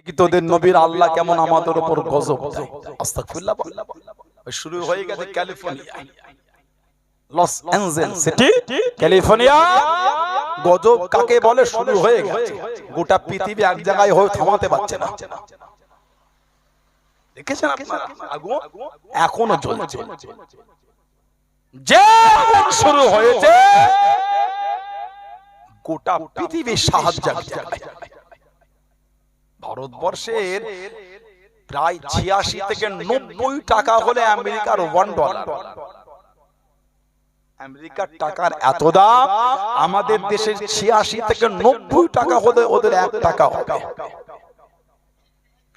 কি তোদের নবীর আল্লাহ কেমন আমাদের উপর গজব দেয়। আস্তাগফিরুল্লাহ। শুরু হয়ে গেছে California, Los Angeles city, California. গজব কাকে বলে শুরু হয়ে গেছে। গোটা পৃথিবী এক জায়গায় হয়ে থামাতে পারছে না। দেখেছেন আপনারা আগুন এখনো জ্বলছে। যে আগুন শুরু হয়েছে গোটা পৃথিবীর সাহায্য। ভারতবর্ষের প্রায় ৮৬ থেকে ৯০ টাকা হলে আমেরিকার $1। আমেরিকার টাকার এত দাম, আমাদের দেশের ৮৬ থেকে ৯০ টাকা হলে ওদের ১ টাকা হবে।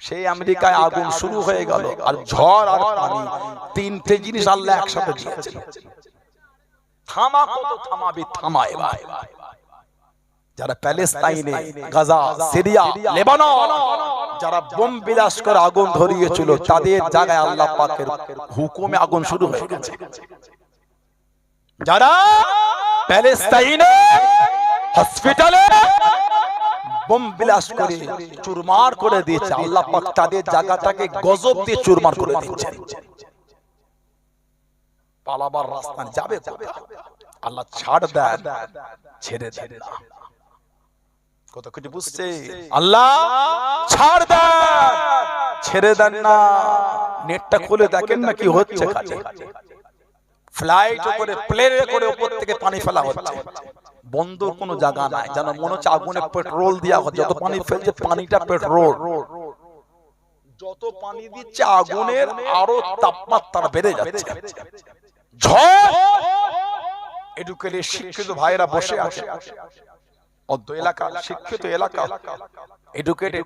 সেই আমেরিকায় আগুন শুরু হয়ে গেল। আর ঝড় আর পানি, তিনটে জিনিস আল্লাহ একসাথে দিয়েছে। থামা কত থামাবি, থামা এবার। যারা প্যালেস্তাইনে, গাজা, সিরিয়া, লেবানন যারা বোম বিলাস করে আগুন ধরিয়েছিল, তাদের জায়গায় আল্লাহ পাকের হুকুমে আগুন শুরু হয়ে গেছে। যারা প্যালেস্তাইনে হসপিটালে বোম বিলাস করে চুরমার করে দিয়েছে, আল্লাহ পাক তাদের জায়গাটাকে গজব দিয়ে চুরমার করে দিচ্ছেন। পালাবার রাস্তা যাবে কোথায়? আল্লাহ ছাড় দেন, ছেড়ে দেন না। কত কিছু বুঝছে? আল্লাহ ছাড় দেন, ছেড়ে দেন না। নেটটা খুলে দেখেন না কি হচ্ছে। ফ্লাইট করে, প্লেনে করে উপর থেকে পানি ফেলা হচ্ছে। বন্ধুর কোনো জায়গা নাই, যেন মনে হচ্ছে আগুনে পেট্রোল দেওয়া হচ্ছে। যত পানি ফেলছে পানিটা পেট্রোল, যত পানি দিচ্ছে আগুনের আরো তাপমাত্রা বেড়ে যাচ্ছে। ঝড় এডুকেটেড শিক্ষিত ভাইরা বসে আছে, অর্ধ এলাকা শিক্ষিত এলাকা, এডুকেটেড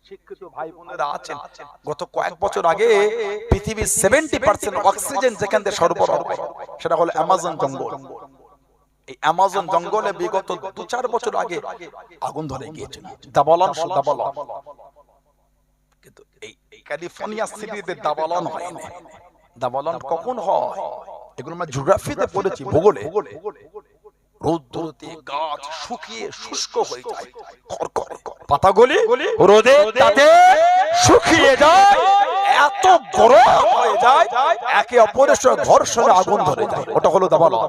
শিক্ষিত ভাই বোনেরা আছেন। গত কয়েক বছর আগে পৃথিবীর 70% অক্সিজেন যেখান থেকে সরবরাহ হয় সেটা হলো অ্যামাজন জঙ্গল। এই অ্যামাজন জঙ্গলে বিগত 2-4 বছর আগে আগুন ধরে গিয়েছিল। দাবালন, দাবালন। কিন্তু এই ক্যালিফোর্নিয়া সিটিতে দাবালন হয়নি। দাবালন কখন হয় এগুলো আমরা জিওগ্রাফিতে পড়েছি, ভূগোলে। রৌদ্রতে গাছ শুকিয়ে শুষ্ক হয়ে যায়, পাতাগুলি রোদে তাতে শুকিয়ে যায়, এত গরম হয়ে যায়, একে অপরের সঙ্গে ঘর্ষণে আগুন ধরে যায়। ওটা হলো দাবালন।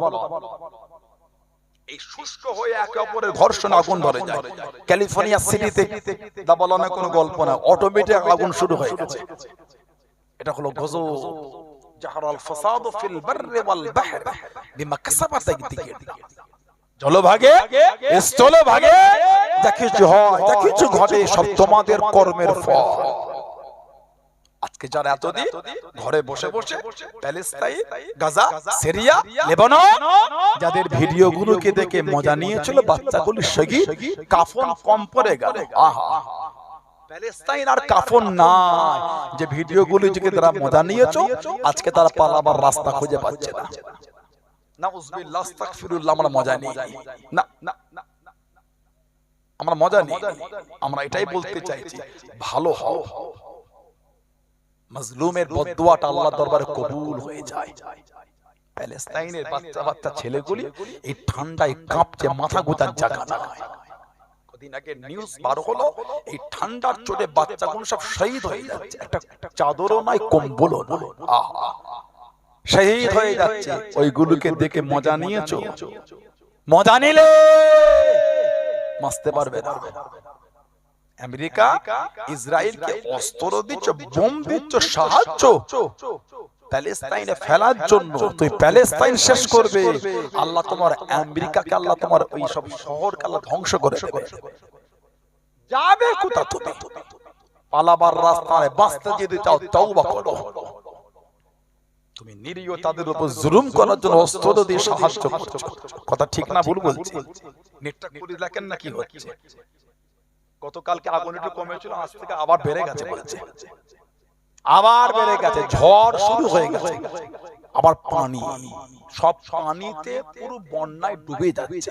এই শুষ্ক হয়ে একে অপরের ঘর্ষণে আগুন ধরে যায়। ক্যালিফোর্নিয়া সিটিতে দাবালনের কোনো গল্প না, অটোমেটিক আগুন শুরু হয়ে গেছে। এটা হলো গজব। জাহারাল ফাসাদু ফিল বাররি ওয়াল বাহরি বিমা কাসাবাত আইদিহিম। জলভাগে, স্থলভাগে যা কিছু হয়, যা কিছু ঘটে, সব তোমাদের কর্মের ফল। আজকে যারা এতদিন ঘরে বসে বসে প্যালেস্তাইন, গাজা, সিরিয়া, লেবানন যাদের ভিডিওগুলোকে দেখে মজা নিয়েছিল, বাচ্চাগুলো শহীদ, কাফন কম পড়ে গেল। আহা, প্যালেস্তাইন আর কাফন নাই। যে ভিডিওগুলো থেকে তারা মজা নিয়েছো, আজকে তারা পালাবার রাস্তা খুঁজে পাচ্ছে না। নাউযুবিল্লাহ, আস্তাগফিরুল্লাহ। আমরা মজা নেই না, আমরা মজা নেই। আমরা এটাই বলতে চাইছি, ভালো হও। মাজলুমের বদদুয়াটা আল্লাহর দরবারে কবুল হয়ে যায়। প্যালেস্তাইনের বাচ্চা বাচ্চা ছেলেগুলি এই ঠান্ডায় কাঁপছে, মাথা গোঁজার জায়গা নাই। কদিন আগে নিউজ বার হলো, এই ঠান্ডার চোটে বাচ্চাগুলো সব শহীদ হয়ে যাচ্ছে। একটা চাদরও নাই, কম্বলও নাই। আহা, শহীদ হয়ে যাচ্ছে। ওইগুলোকে দেখে মজা নিয়েছো? মজা নিলে বাঁচতে পারবে না। আমেরিকা ইসরায়েলকে অস্ত্র দিচ্ছ, বোম দিচ্ছ, সাহায্য প্যালেস্তাইনে ফেলার জন্য। তুই প্যালেস্তাইন শেষ করবে, আল্লাহ তোমার আমেরিকাকে, আল্লাহ তোমার ওই সব শহরকে আল্লাহ ধ্বংস করে দেবে। যাবে কোথা তুমি? পালাবার রাস্তায় বাঁচতে যদি চাও তওবা করো। তুমি নিরীহ তাদের উপর জুলুম করার জন্য অস্ত্র দিয়ে সাহায্য করছো। কথা ঠিক না ভুল বলছি? নেটটা খুলে দেখেন না কি হচ্ছে। গতকালকে আগুন একটু কমেছিল, আজ থেকে আবার বেড়ে গেছে বলছে, আবার বেড়ে গেছে। ঝড় শুরু হয়ে গেছে, আবার পানি, সব পানিতে পুরো বন্যায় ডুবে যাচ্ছে।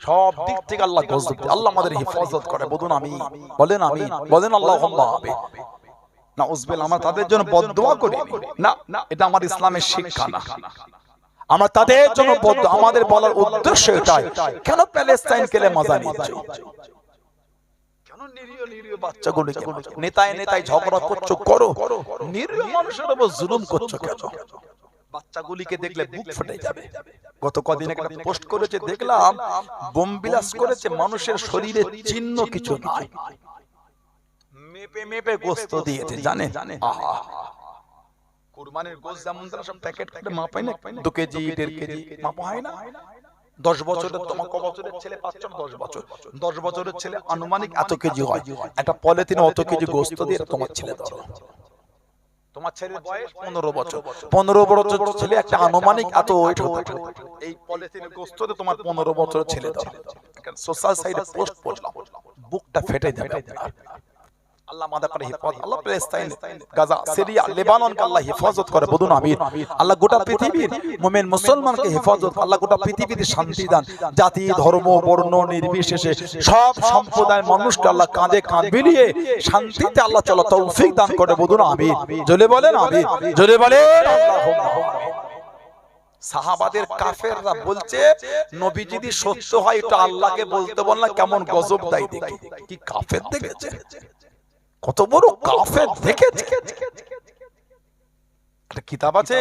সব দিক থেকে আল্লাহ গজব, আল্লাহ আমাদের হেফাজত করে। বলুন আমিন, বলেন আমিন, বলেন আল্লাহুম্মা আমিন। নাউযুবিল্লাহ। আমরা তাদের জন্য বদদুয়া করি না, এটা আমার ইসলামের শিক্ষা না। আমরা তাদের জন্য বদদুয়া, আমাদের বলার উদ্দেশ্য এটাই, কেন প্যালেস্তাইন কেলে মজা নিচ্ছ? কেন নিরীহ নিরীহ বাচ্চাগুলোকে নেতায় নেতায় ঝগড়া করছো করো, নিরীহ মানুষের উপর জুলুম করছো কেন? বাচ্চাগুলিকে দেখলে বুক ফেটে যাবে। গত কদিন একটা পোস্ট করেছে দেখলাম, বোম বিলাস করেছে, মানুষের শরীরে চিহ্ন কিছু নাই, মেপে মেপে গোশত দিয়েছে জানে। আহা, কুরবানির গোশত যেমন তারা সব প্যাকেট করে মাপায় না, 2 কেজি 1.5 কেজি মাপা হয় না। 10 বছরের তোমার ক বছরের ছেলে পাচ্ছ না? 10 বছর, 10 বছরের ছেলে আনুমানিক এত কেজি হয়। একটা পলিথিনে অত কেজি গোশত দিয়ে তোমার ছেলে ধরো, তোমার ছেলের বয়স 15 বছর, 15 বছর ছেলে একটা আনুমানিক এত ওয়েট হতে, এই পলিথিনের গোশতে তোমার 15 বছরের ছেলে ধরো। সোশ্যাল সাইটে পোস্ট পড়লাম, বুকটা ফেটে যাবে। আল্লাহ আমাদের করে হিফাজত, আল্লাহ প্যালেস্তাইন, গাজা, সিরিয়া, লেবাননকে আল্লাহ হিফাজত করে, বলুন আমিন। আল্লাহ গোটা পৃথিবীর মুমিন মুসলমানকে হিফাজত, আল্লাহ গোটা পৃথিবীতে শান্তি দান, জাতি ধর্ম বর্ণ নির্বিশেষে সব সম্প্রদায়ের মানুষকে আল্লাহ কাঁধে কাঁধ মিলিয়ে শান্তিতে আল্লাহ চলা তৌফিক দান করে, বলুন আমিন। জোরে বলেন আমিন, জোরে বলেন আল্লাহুম্মা আমিন। সাহাবাদের কাফেররা বলছে নবী যদি সত্য হয় এটা আল্লাহকে বলতে বল না, কেমন গজব দেয় দেখি। কি কাফের দেখেছে, কত বড় কাফের দেখেছে। একটা কিতাব আছে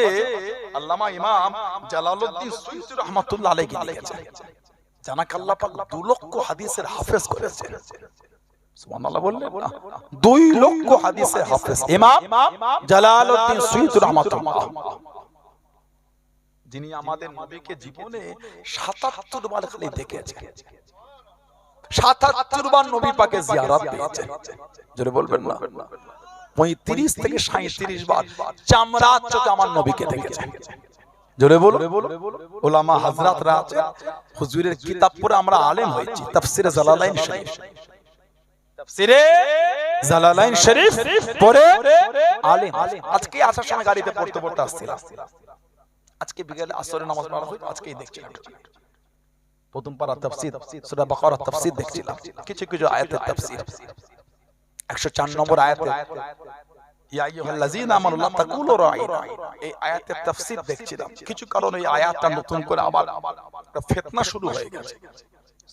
আল্লামা ইমাম জালালউদ্দিন সুয়ুতী রাহমাতুল্লাহ আলাইহি লিখেছেন, জানাক আল্লাহ পাক 2 লক্ষ হাদিসের হাফেজ করেছে। সুবহানাল্লাহ বললেন না, 2 লক্ষ হাদিসের হাফেজ ইমাম জালালউদ্দিন সুয়ুতী রাহমাতুল্লাহ, যিনি আমাদের নবীকে জীবনে 77 বার খালি দেখেছেন, 77 বার নবী পাকে জিয়ারত পেয়েছেন। জোরে বলবেন না, 35 থেকে 37 বার চামড়ার চোখে আমার নবীকে দেখেছেন। জোরে বলো। উলামা হযরতরা আছে, হুজুরের কিতাব পড়ে আমরা আলেম হয়েছি। তাফসীরে জালালাইন শরীফ, তাফসীরে জালালাইন শরীফ পড়ে আলেম। আজকে আসার সময় গাড়িতে পড়তে পড়তে আসছিলাম, আজকে বিকেলে আসরের নামাজ পড়া হলো, আজকেই দেখছিলাম প্রথম পারা তাফসীর সূরা বাকারা তাফসীর দেখছিলাম, কিছু কিছু আয়াতের তাফসীর। 104 নম্বর আয়াতে ইয়া আইয়ুহাল্লাযীনা আমানু লা তাকুলু রাঈনা, এই আয়াতের তাফসীর দেখছিলাম। কিছু কারণে এই আয়াতটা নতুন করে আবার একটা ফিতনা শুরু হয়ে গেছে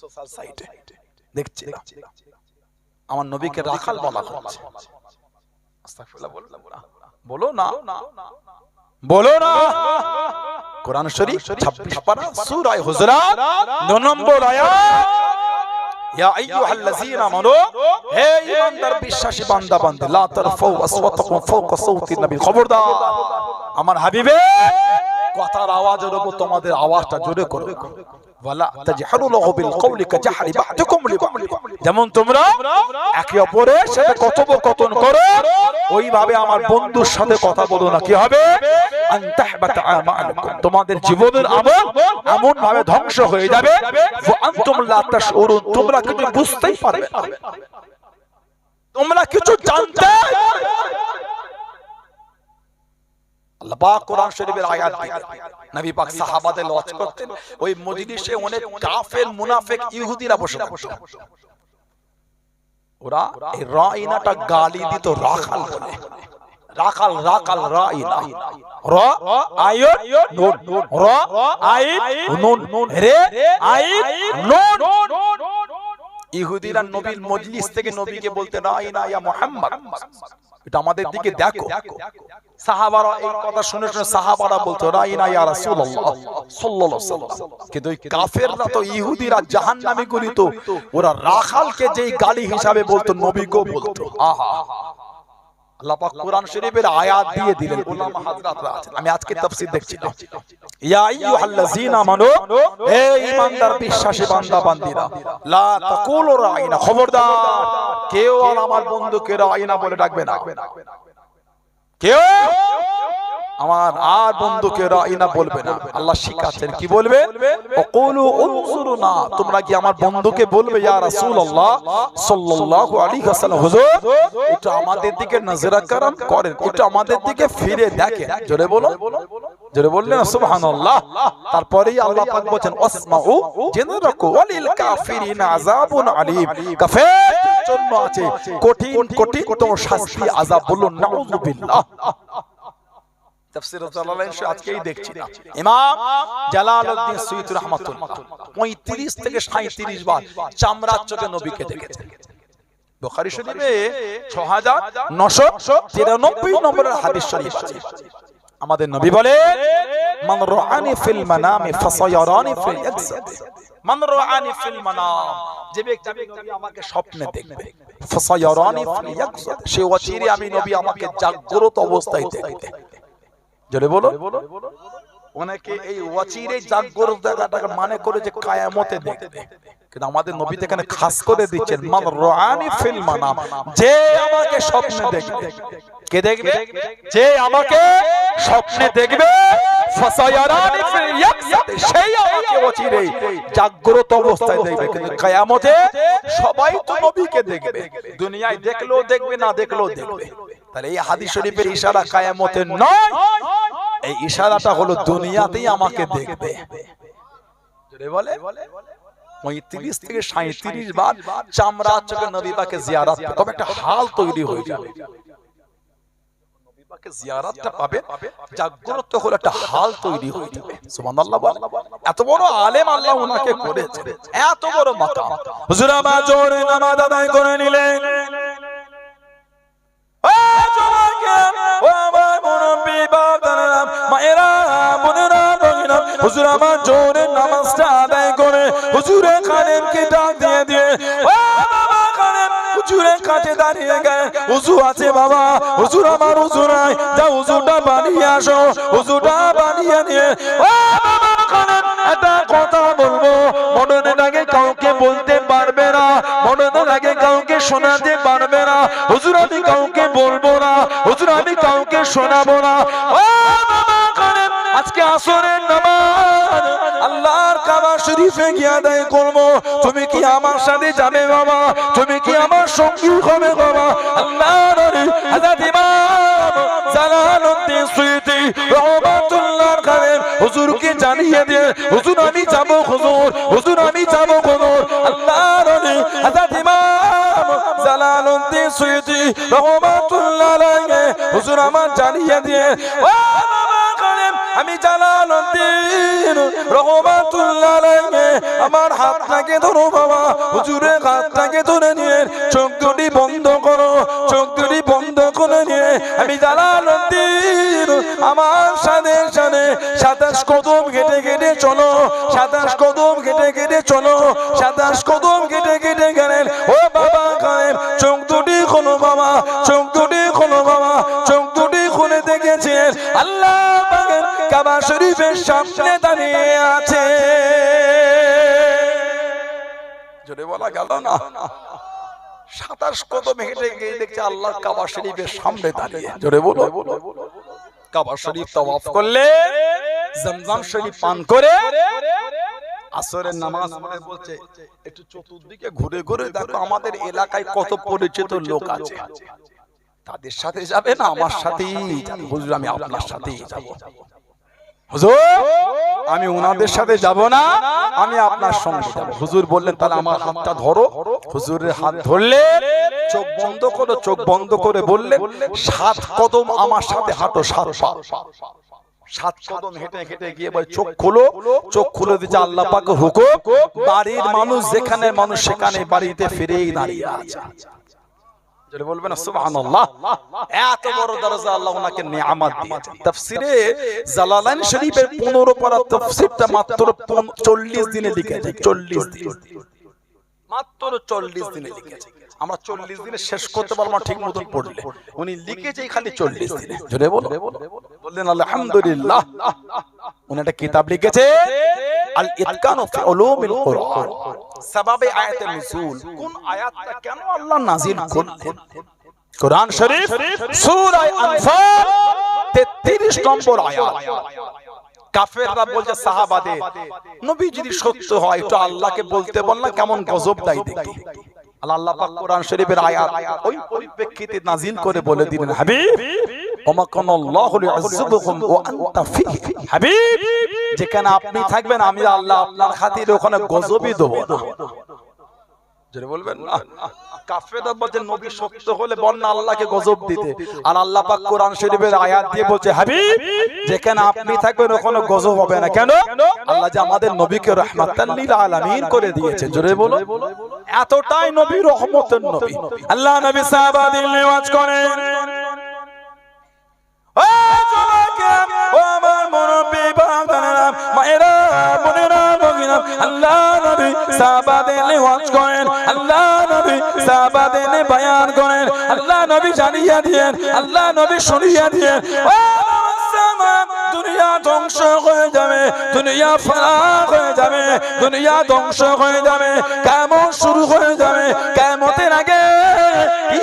সোশ্যাল সাইটে, দেখছি আমার নবীকে রাখাল বলা হচ্ছে। আস্তাগফিরুল্লাহ, বলো না, বলো না। কোরআন শরীফ 26 পারা সূরা হুজুরাত 9 নম্বর আয়াত, ইয়া আইয়ুহাল্লাযীনা আমানু, হে ঈমানদার বিশ্বাসী বান্দা বান্দী, লা তারফাউ আসওয়াতাকুম ফাওকা সাওতিন নবী, খবরদার আমার হাবিবে কথার আওয়াজের উপর তোমাদের আওয়াজটা জোরে করো। ওয়ালা তাজহারু লাহু বিল কওলি কাজহারি বা'দুকুম লিবা'দ, যেমন তোমরা একে অপরের সাথে কথোপকথন করো ওইভাবে আমার বন্ধুর সাথে কথা বলো না। কি হবে? আন তাহবাতা আমালুকুম, তোমাদের জীবনের আমল এমন ভাবে ধ্বংস হয়ে যাবে, ওয়া আনতুম লা তাশউরুন, তোমরা কিছু বুঝতেই পারবে না, তোমরা কিছু জানতে। আল্লাহ পাক কোরআন শরীফের আয়াত দিয়ে নবী পাক সাহাবাদের লজ করতেন, ওই মজলিসে অনেক কাফের মুনাফিক ইহুদিরা বসে থাকতো, ওরা এই রাইনাটা গালি দিত রাখাল বলে। রাখাল, রাখাল, রাইনা, র আইন নুন, র আইন নুন, রে আইন নুন। ইহুদিরা নবীর মজলিস থেকে নবীকে বলতে রাইনা ইয়া মুহাম্মদ, এটা আমাদের দিকে দেখো। সাহাবারা এই কথা শুনে শুনে সাহাবারা বলতো রাইনা ইয়া রাসূলুল্লাহ সাল্লাল্লাহু আলাইহি ওয়াসাল্লাম। কিন্তু ওই কাফেররা তো ইহুদিরা জাহান্নামী বলিত, ওরা রাখালকে যেই গালি হিসাবে বলতো নবীকেও বলতো। আহা, আল্লাহ পাক কোরআন শরীফের আয়াত দিয়ে দিলেন। উলামা হযরতরা আছেন, আমি আজকে তাফসীর দেখছি। ইয়া আইয়ুহাল্লাযীনা আমানু, হে ঈমানদার বিশ্বাসী বান্দা বান্দীরা, লা তাকুলু রাইনা, খবরদার কেউ আর আমার বন্ধুকে রাইনা বলে ডাকবে না, কেউ আমার আর বন্ধুকে রাইনা বলবে না। আল্লাহ শিখাচ্ছেন কি বলবে? ওয়াকুলু উনসুরুনা, তোমরা কি আমার বন্ধুকে বলবে ইয়া রাসূলুল্লাহ সাল্লাল্লাহু আলাইহি ওয়াসাল্লাম, হুজুর এটা আমাদের দিকে নজরা করম করেন, এটা আমাদের দিকে ফিরে দেখেন। জোরে বলো, জোরে বললেন সুবহানাল্লাহ। তারপরেই আল্লাহ পাক বলেন ওয়াসমাউ, জেনে রাখো, ওয়ালিল কাফিরিনা আযাবুন আলীম, কাফেরদের জন্য আছে কঠিন কঠিন শাস্তি, আযাব। বলুন নাউযুবিল্লাহ। তাফসীর জালালাইন আজকেই দেখছি না, ইমাম জালালউদ্দিন সুয়ুতী রাহমাতুল্লাহ 35 থেকে 37 বার চামড়ার চোখে নবীকে দেখেছেন। বুখারী শরীফে 6993 নম্বরের হাদিস শরীফ আছে। আমাদের নবী বলে মান রাআনি ফিল মানামি ফাসায়ারানি ফিল ইয়াকসাদ। মান রাআনি ফিল মানাম, যে ব্যক্তি আমাকে স্বপ্নে দেখবে, ফাসায়ারানি ফিল ইয়াকসাদ, সে অচিরে আমি নবী আমাকে জাগ্রত অবস্থায় দেখবে। জোরে বলো। অনেকে এই অচিরে জাগ্রত দেখাটাকে মানে করে যে কিয়ামতে দেখবে, কিন্তু আমাদের নবী এখানে খাস করে দিচ্ছেন মান রাআনি ফিল মানাম, যে আমাকে স্বপ্নে দেখবে। কে দেখবে? যে আমাকে স্বপ্নে দেখবে, ফাসায়ারানি ফিল ইয়াকসাদ, সেই আমাকে অচিরে জাগ্রত অবস্থায় দেখবে। কিন্তু কিয়ামতে সবাই তো নবীকে দেখবে, দুনিয়ায় দেখলেও দেখবে, না দেখলেও দেখবে। তাহলে এই হাদিস শরীফের ইশারা কিয়ামতে নয়, এই ইশারাটা হলো দুনিয়াতেই আমাকে দেখবে। জোরে বলে 35 থেকে 37 বার চামড়া চোখে নবী পাকে জিয়ারত, তবে একটা হাল তৈরি হয়ে যাবে। নবী পাকে জিয়ারতটা পাবে, জাগ্রত হলো একটা হাল তৈরি হয়ে যাবে। সুবহানাল্লাহ বল। এত বড় আলেম আল্লাহ ওনাকে করেছে, এত বড় মাকাম। হুজুর আমার জোরে নামাজ আদায় করে নিলেন। হুজুর আমার জোরে নামাজটা আদায় করে হুজুরে খাদেমকে ডাক দিয়ে দিয়ে হুজুরের কাছে দাঁড়িয়ে গেলেন। হুজুর আছে বাবা, হুজুর আমার হুজুর নাই, যা হুজুরটা বানিয়ে আসো। হুজুরটা বানিয়ে নিয়ে একটা কথা বলবো, মনে লাগে কাউকে বলতে পারবে না, মনে লাগে কাউকে শোনাতে পারবে না। হুজুর আমি কাউকে বলবো না, হুজুর আমি কাউকে শোনাবো না। আজকে আসরের নামাজ আল্লাহর কাবা শরীফে গিয়ে আদায় করবো। তুমি কি আমার সাথে যাবে বাবা? তুমি কি আমার সঙ্গী হবে বাবা? আল্লাহর হযরত ইমাম জালালউদ্দিন সুয়ুতী রাহমাতুল্লাহ আলাইহি হুজুরকে জানিয়ে দিয়ে হুজুর আমি যাব, হুজুর হুজুর আমি যাব, হুজুর। আল্লাহর হযরত ইমাম জালালউদ্দিন সুয়ুতী রাহমাতুল্লাহ আলাইহি হুজুর আমার জানিয়ে দিয়ে আমি জালালউদ্দিন রাহমাতুল্লাহ আলাইহি আমার হাতটাকে ধরো বাবা। হুজুরের হাতটাকে ধরে নিয়ে চোখ দুটি বন্ধ করো, চোখ দুটি বন্ধ করে নিয়ে আমি জালালউদ্দিন আমার সাথে সাথে 27 কদম হেঁটে হেঁটে চলো, 27 কদম হেঁটে হেঁটে চলো, 27 কদম হেঁটে হেঁটে গেলেন। ও বাবা কায়েম, চোখ দুটি খোলো বাবা, চোখ দুটি খোলো বাবা। চোখ দুটি খুলে দেখেছেন আল্লাহ পাকের কাবা শরীফের সামনে দাঁড়িয়ে আছে। জোরে বলা গেল না? 27 কদম হেঁটে গিয়ে দেখছে আল্লাহ কাবা শরীফের সামনে দাঁড়িয়ে। জোরে বলো। কাবা শরীফ তাওয়াফ করলে, জমজম শরীফ পান করে আসরের নামাজ পড়ে বলছে একটু চতুর্দিকে ঘুরে ঘুরে দেখো আমাদের এলাকায় কত পরিচিত লোক আছে, তাদের সাথে যাবে না আমার সাথেই যাবে? হুজুর আমি আপনার সাথেই যাব। হুজুর আমি ওনাদের সাথে যাব না, আমি আপনার সঙ্গে যাব। হুজুর বললেন তাহলে আমার হাতটা ধরো। হুজুরের হাত ধরলে চোখ বন্ধ করো, চোখ বন্ধ করে বললেন 7 কদম আমার সাথে হাঁটো, 7 কদম হেঁটে হেঁটে গিয়ে বলে চোখ খোলো। চোখ খুলে দিচ্ছে আল্লাহ পাকের হুকুম, বাড়ির মানুষ যেখানে মানুষ সেখানে বাড়িতে ফিরেই দাঁড়িয়ে আছে। যেটা বলবেন সুবহানাল্লাহ। এত বড় দরজা আল্লাহ ওনাকে নিয়ামত দিয়েছেন। তাফসিরে জালালাইন শরীফের 15 পারা তাফসিরটা মাত্র 40 দিনে লিখেছে। 40 দিন, মাত্র 40 দিনে লিখেছে। আমরা 40 দিনে শেষ করতে পারবো না ঠিক মতন পড়লে, উনি লিখেছে খালি 40 দিনে। জোরে বললেন আলহামদুলিল্লাহ। উনি একটা কিতাব লিখেছে আল ইতকানু ফি উলুমিল কুরআন, সাবাবে আয়াতে নুজুল, কোন আয়াতটা কেন আল্লাহ নাযিল করলেন। কোরআন শরীফ সূরা আনফাল 33 নম্বর আয়াত। কাফেররা বলছে সাহাবাদের নবী যদি সত্য হয় তো আল্লাহকে বলতে বল না, কেমন গজব দেয় দেখি। আল্লাহ পাক কোরআন শরীফের আয়াত ওই পরিপ্রেক্ষিতে নাযিল করে বলে দিলেন হাবিব ওমা কানাল্লাহু লিউযিবুকুম ওয়া আনতা ফীহি, হাবিব যেখানে আপনি থাকবেন আমি আল্লাহ আপনার খাতিরে ওখানে গজবই দেব না। জোরে বলবেন না? কাফেররা বলছে নবী সত্য হলে বল না আল্লাহকে গজব দিতে, আর আল্লাহ পাক কোরআন শরীফের আয়াত দিয়ে বলছে হাবিব যেখানে আপনি থাকবেন ওখানে গজব হবে না। কেন? আল্লাহ যে আমাদের নবীকে রাহমাতাল লিল আলামিন করে দিয়েছেন। জোরে বলো। এতটাই নবী রহমতের নবী। আল্লাহ নবী সাহাবাদের নেওয়াজ করেন, ও যুবকেরা, ও আমার মুরব্বি বাবারা, মায়েরা, বোনেরা, ভগিনা, আল্লাহ নবী সাহাবাদের নেওয়াজ করেন, আল্লাহ নবী সাহাবাদের বয়ান করেন, আল্লাহ নবী জানিয়ে দিয়েন, আল্লাহ নবী শুনিয়ে দিয়েন, ও দুনিয়া ধ্বংস হয়ে যাবে, দুনিয়া ফারাক হয়ে যাবে, দুনিয়া ধ্বংস হয়ে যাবে, কিয়ামত শুরু হয়ে যাবে। কিয়ামতের আগে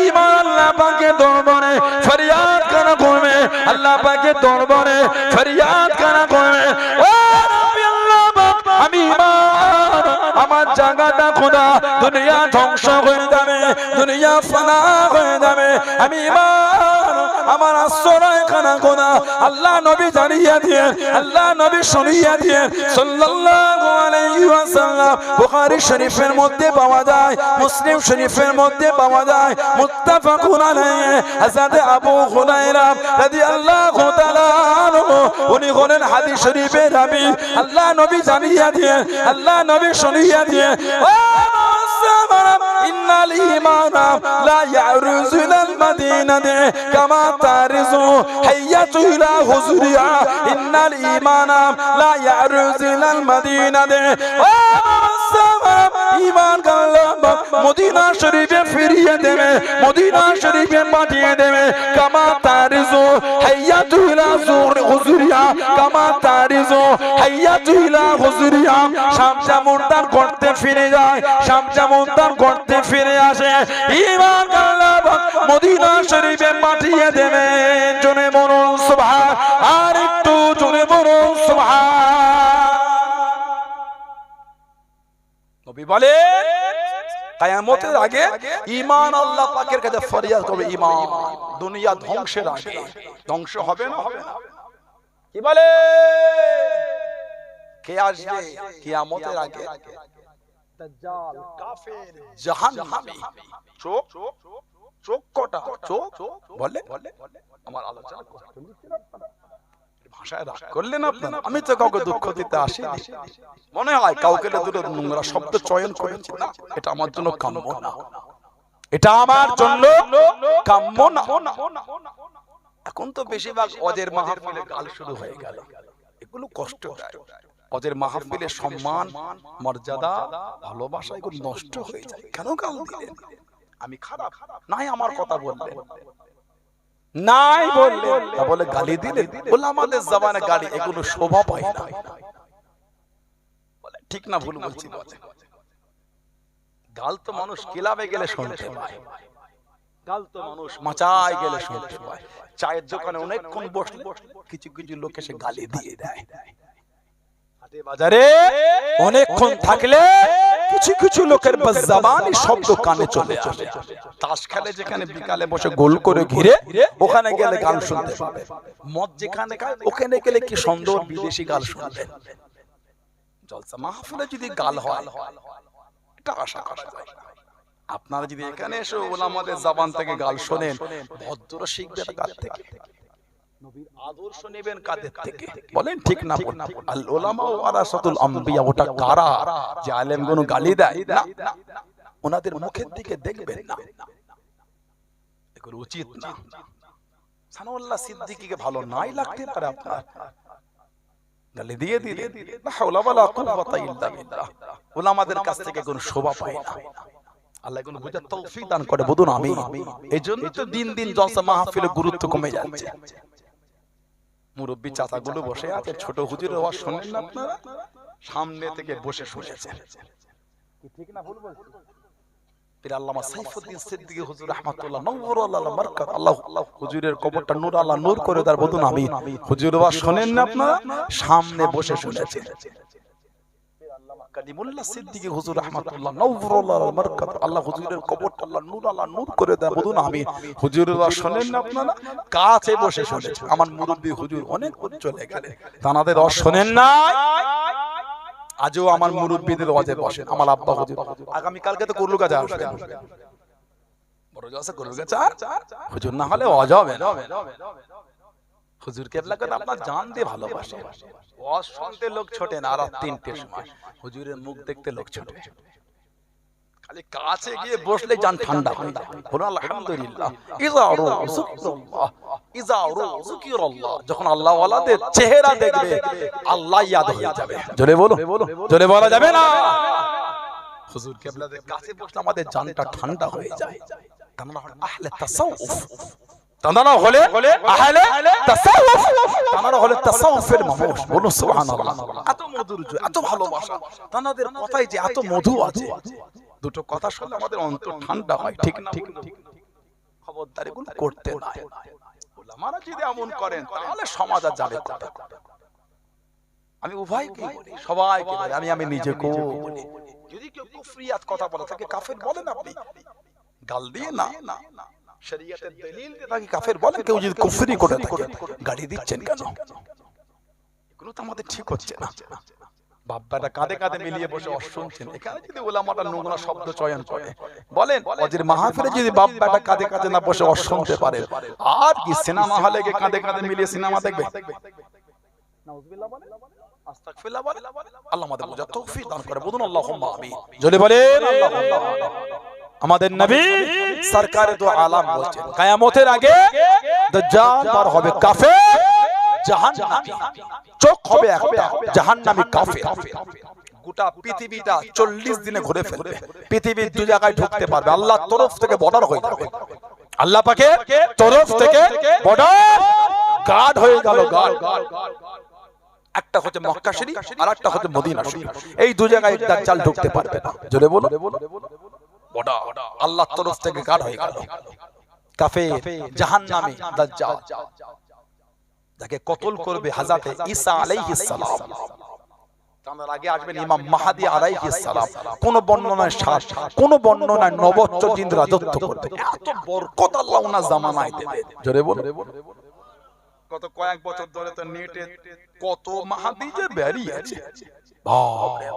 ঈমান আল্লাহ পাকের দরবারে ফরিয়াদ করা করবে, আল্লাহ পাকের দরবারে ফরিয়াদ করা করবে, ও নবী আল্লাহ পাক, আমি ঈমান আমার জায়গাটা খোদা, দুনিয়া ধ্বংস হয়ে যাবে, দুনিয়া ফানা হয়ে যাবে, আমি ঈমান আমার আশ্রয় খানা খোদা। আল্লাহ নবী জানিয়ে দিয়েন, আল্লাহ নবী শুনিয়ে দিয়েন, সাল্লাল্লাহু আলাইহি ওয়াসাল্লাম। বুখারী শরীফের মধ্যে পাওয়া যায়, মুসলিম শরীফের মধ্যে পাওয়া যায়, মুত্তাফাকুন আলাইহি। হযরত আবু হুরায়রা রাদিয়াল্লাহু তাআলা আনহু উনি হলেন হাদিস শরীফের রাবী। আল্লাহ নবী জানিয়ে দিয়েন, আল্লাহ নবী শুনিয়ে দিয়েন, ও ইন্নাল ঈমানা লা ইয়ারুযু ইলাল মাদিনাতি কামা তারিযু হাইয়াতু ইলা হুজুরিয়া। ইন্নাল ঈমানা লা ইয়ারুযু ইলাল মাদিনাতি, ও ঈমান আল্লাহ মদিনা শরীফে ফিরিয়ে দেবে, মদিনা শরীফে পাঠিয়ে দেবে, কামা তারিযু হাইয়াতু ইলা হুজুরিয়া, কামা তারিযু হাইয়াতু ইলা হুজুরিয়া। শামসা মুর্দান করতে ফিরে যায়, শামসা মুর্দান করতে ফিরে আসে, ঈমান আল্লাহ মদিনা শরীফে পাঠিয়ে দেবে। জোরে বলুন সুবহান, আর একটু জোরে বলুন সুবহান। নবী বলে কিয়ামতের আগে ঈমান আল্লাহ পাকের কাছে ফরিয়াদ করবে, ঈমান দুনিয়া ধ্বংসের আগে। ধ্বংস হবে না? হবে না? কি বলে? কে আসবে কিয়ামতের আগে? দাজ্জাল, কাফের, জাহান্নামী। চোখ চোখ কটা চোখ বলে আমার আলোচনা ভাষায় রাগ করলেন আপনারা। আমি তো কাউকে দুঃখ দিতে আসিনি, মনে হয় কাউকে দুটো নোংরা শব্দ চয়ন করেছি না, এটা আমার জন্য কাম্য না, এটা আমার জন্য কাম্য না। এখন তো বেশিরভাগ ওদের মাহফিলে গাল শুরু হয়ে গেল, এগুলো কষ্ট দেয়। ওদের মাহফিলের সম্মান, মর্যাদা, ভালোবাসা এগুলো নষ্ট হয়ে যায়। কেন গাল দিলেন? আমি খারাপ নাই আমার কথা বললেন, নাই বললেন, তা বলে গালি দিলেন। বলে আমাদের জবানে গালি এগুলো শোভা পায় না। বলে ঠিক না ভুল বলছি? গাল তো মানুষ ক্লাবে গেলে শুনতে পায়, গাল তো মানুষ মাচায় গেলে শুনতে পায়, চায়ের দোকানে অনেকক্ষণ বসলে কিছু কিছু লোক এসে গালি দিয়ে দেয়, বাজারে অনেকক্ষণ থাকলে কিছু কিছু লোকের জবানি শব্দ কানে চলে আসে। তাস খেলে যেখানে বিকালে বসে গোল করে ঘিরে, ওখানে গেলে গান শুনতে পাবে। মদ যেখানে খায় ওখানে গেলে কি সুন্দর বিদেশি গান শুনবে। জলসা মাহফিলে যদি গাল হয় এটা আশা করা যায়। আপনারা যদি এখানে এসে ওলামাদের জবান থেকে গাল শোনেন, ভদ্র শিখবেন কার থেকে? নবীর আদর্শ নেবেন কাদের থেকে? বলেন ঠিক না? আল উলামা ওয়ারাসাতুল আম্বিয়া, ওটা কারা যে আলেমগুলো গালি দেয়? না, ওনাদের মুখের দিকে দেখবেন না, এগুলো উচিত না। সানাউল্লাহ সিদ্দিকীকে ভালো নাই লাগতে পারে আপনার, গালি দিয়ে দিলে লা হাওলা ওয়ালা কুওয়াতা ইল্লা বিল্লাহ। উলামাদের কাছ থেকে কোনো শোভা পায় না। আল্লাহ কোনো বুঝার তৌফিক দান করে, বলুন আমিন। এইজন্য তো দিন দিন জলসা মাহফিলের গুরুত্ব কমে যাচ্ছে। মুরব্বী চাচাগুলো বসে আছে, ছোট হুজুরের ওয়াজ শুনেন না আপনারা? সামনে থেকে বসে শুনেছেন, কি ঠিক না ভুল বলছি? পীর আল্লামা সাইফুদ্দিন সিদ্দিকী হুজুর রাহমাতুল্লাহ নওয়ারাল্লাহ মারকাত, আল্লাহ হুজুরের কবরটা নূর আল্লাহ নূর করে দার, বলুন আমিন। হুজুরের ওয়াজ শুনেন না আপনারা? সামনে বসে শুনেছেন। পীর আল্লামা কালিমুল্লাহ সিদ্দিকী হুজুর রাহমাতুল্লাহ নওয়ারাল্লাহ মারকাত, আল্লাহ হুজুরের কবরটা আল্লাহ নূর করে দার, বলুন আমিন। হুজুরের ওয়াজ শুনেন না আপনারা? কাছে বসে শুনেছেন। আমার মুরব্বী হুজুর অনেক চলে গেলেন, তানাদের ওয়াজ শুনেন না? আজও আমার মুরব্বীদের ওয়াজে বসেন। আমার আব্বা হুজুর আগামী কালকে তো কুরলু গাজা আসবে, বড় জলসা কুরলু গাজা, হুজুর না হলে ওয়াজ হবে না। হুজুর কেবলাকে আপনার জান দিয়ে ভালোবাসে, ওয়াজ শুনতে লোক ছোটে না, আর 3টের সময় হুজুরের মুখ দেখতে লোক ছোটে। খালি কাছে গিয়ে বসলে জান ঠান্ডা হয়ে যায়। বলুন আলহামদুলিল্লাহ। ইযা রুযিকিরাল্লাহ, ইযা রুযিকিরাল্লাহ, যখন আল্লাহ ওয়ালাদের চেহারা দেখবে আল্লাহ ইয়াদ হয়ে যাবে। জোরে বলো, জোরে বলা যাবে না। হুজুর কিবলাদের কাছে বসলে আমাদের জানটা ঠান্ডা হয়ে যায়। তারা হলো আহলে তাসাউফ, তারা হলে আহলে তাসাউফ, তারা হলে তাসাউফের মানুষ। বলুন সুবহানাল্লাহ। এত মধুর, এত ভালোবাসা, তাদের কথাই যে এত মধু আছে। দুটো কথা শুনলে আমাদের অন্তর ঠান্ডা হয়, ঠিক না? খবরদার এগুলো করতে নাই। উলামারা যদি এমন করেন তাহলে সমাজ আর যাবে কোথায়? আমি উভয়কে বলি, সবাইকে বলি, আমি নিজেকেও বলি। যদি কেউ কুফরিয়াত কথা বলে তাকে কাফের বলেন আপনি, গাল দিয়ে না, শরীয়তের দলিল দিয়ে তাকে কাফের বলেন। কেউ যদি কুফরি করে থাকে গালি দিচ্ছেন কেন? এগুলো তো আমাদের ঠিক হচ্ছে না। বাপ্পাটা কাঁধে কাঁধে মিলিয়ে বসে শুনছেন, এখানে যদি ওলামাটা নোংরা শব্দ চয়ন করে বলেন, ওদের মাহফিলে যদি বাপ্পাটা কাঁধে কাঁধে না বসে শুনতে পারে, আর কি সিনেমা হলে গিয়ে কাঁধে কাঁধে মিলিয়ে সিনেমা দেখবে? নাউজুবিল্লাহ বলেন, আস্তাগফিরুল্লাহ বলেন। আল্লাহ আমাদের বুঝার তৌফিক দান করে। বলুন আল্লাহুম্মা আমিন। জোরে বলেন আল্লাহুম্মা আমিন। আমাদের নবী সরকারে দু আলাম বলছেন, কিয়ামতের আগে দাজ্জাল বার হবে কাফের, জাহান্নামী, চোখ হবে একটা জাহান্নামী কাফের। গোটা পৃথিবীটা 40 দিনে ঘুরে ফেলবে, পৃথিবীর দু জায়গায় ঢুকতে পারবে। আল্লাহর তরফ থেকে বর্ডার হয়ে যাবে, আল্লাহ পাকের তরফ থেকে বর্ডার গার্ড হয়ে গেল। গার্ড একটা হচ্ছে মক্কা শরীফ আর একটা হচ্ছে মদিনা শরীফ। এই দু জায়গায় দাজ্জাল ঢুকতে পারবে না। জোরে বলো, বর্ডার আল্লাহর তরফ থেকে গার্ড হয়ে গেল। কাফের, জাহান্নামী, দাজ্জাল যাকে কতল করবে হযরত ঈসা আলাইহিস সালাম। তার আগে আসবেন ইমাম মাহদী আলাইহিস সালাম। কোন বর্ণনায় 7, কোন বর্ণনায় 9 বছর দিন রাজত্ব করবে। এত বরকত আল্লাহ ওনার জামানায় দেবে। জোরে বলো, কত কয়েক বছর ধরে তো নেটে কত মাহাদি যে বেরিয়ে আছে। বাপরে,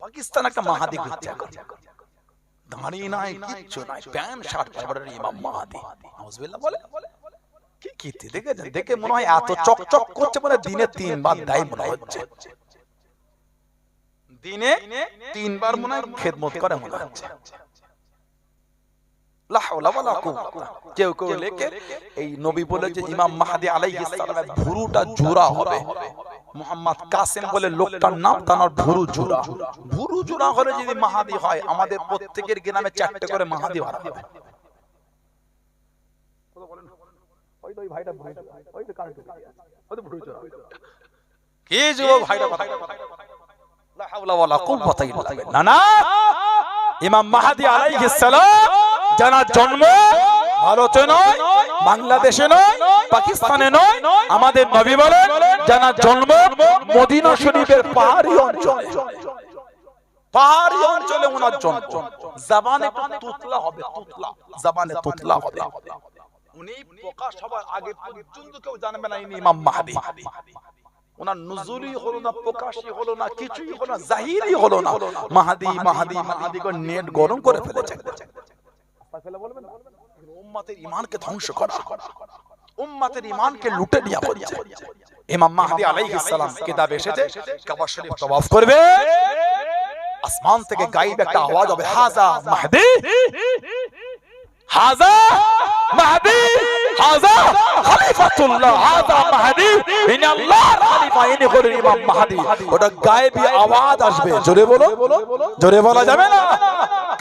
পাকিস্তান একটা মাহাদি ঘুরছে, দাঁড়ি নাই, কিচ্ছু নাই, প্যান্ট শার্ট পরে ইমাম মাহাদি। নাউজুবিল্লাহ বলে কি দেখেছেন? দেখে মনে হয় এত চকচক করছে, মানে দিনে 3 বার দেয় মনে হচ্ছে, দিনে 3 বার মনে হয় খেদমত করে মনে হচ্ছে। লা হাওলা ওয়ালা কুওয়াতা। কেউ কেউ লেখে এই নবী বলে যে ইমাম মাহদী আলাইহিস সালামের ভুরুটা জোড়া হবে। মুহাম্মদ কাসেম বলে লোকটার নাম, তার ভুরু জোড়া। ভুরু জোড়া হলে যদি মাহাদি হয়, আমাদের প্রত্যেকের গ্রামে 4টে করে মাহাদি বাড়া হবে। ওই তো ভাইটা ওই তো কারেন্ট ওই তো ভুরু জোড়া। কি যুবক ভাইটা কথা, লা হাওলা ওয়ালা কুওয়াতা ইল্লা বিল্লাহ। না, ইমাম মাহদী আলাইহিস সালাম জানার জন্ম ভারতে নয়, বাংলাদেশে নয়, পাকিস্তানে নয়। আমাদের নবী বলেন জানার জন্ম মদিনা শরীফের পাহাড়ি অঞ্চলে। পাহাড়ি অঞ্চলে ওনার জন্ম। জবানে তুতলা হবে, তুতলা, জবানে তুতলা হবে। উনি প্রকাশ হবার আগে পর্যন্ত কেউ জানবে না ইনি ইমাম মাহদী। ওনার নুজুলি হলো না, প্রকাশই হলো না, কিছুই হলো না, জাহিরি হলো না। মাহদী মাহদী মাহদী করে নেট গরম করে ফেলেছে। উম্মতের ঈমানকে ধ্বংস করা, উম্মতের ঈমানকে লুটে নেওয়া হচ্ছে। ইমাম মাহদী আলাইহিস সালাম কিতাব এসেছে, কাবা শরীফ তওয়াফ করবে, আসমান থেকে গায়েব একটা আওয়াজ হবে, হাযা মাহদী, হাযা মাহদী, হাযা খলিফাতুল্লাহ, হাযা মাহদী, ইনি আল্লাহর খলিফা, ইনি হলেন ইমাম মাহদী। ওটা গায়েবী আওয়াজ আসবে। জোরে বলো, জোরে বলা যাবে না।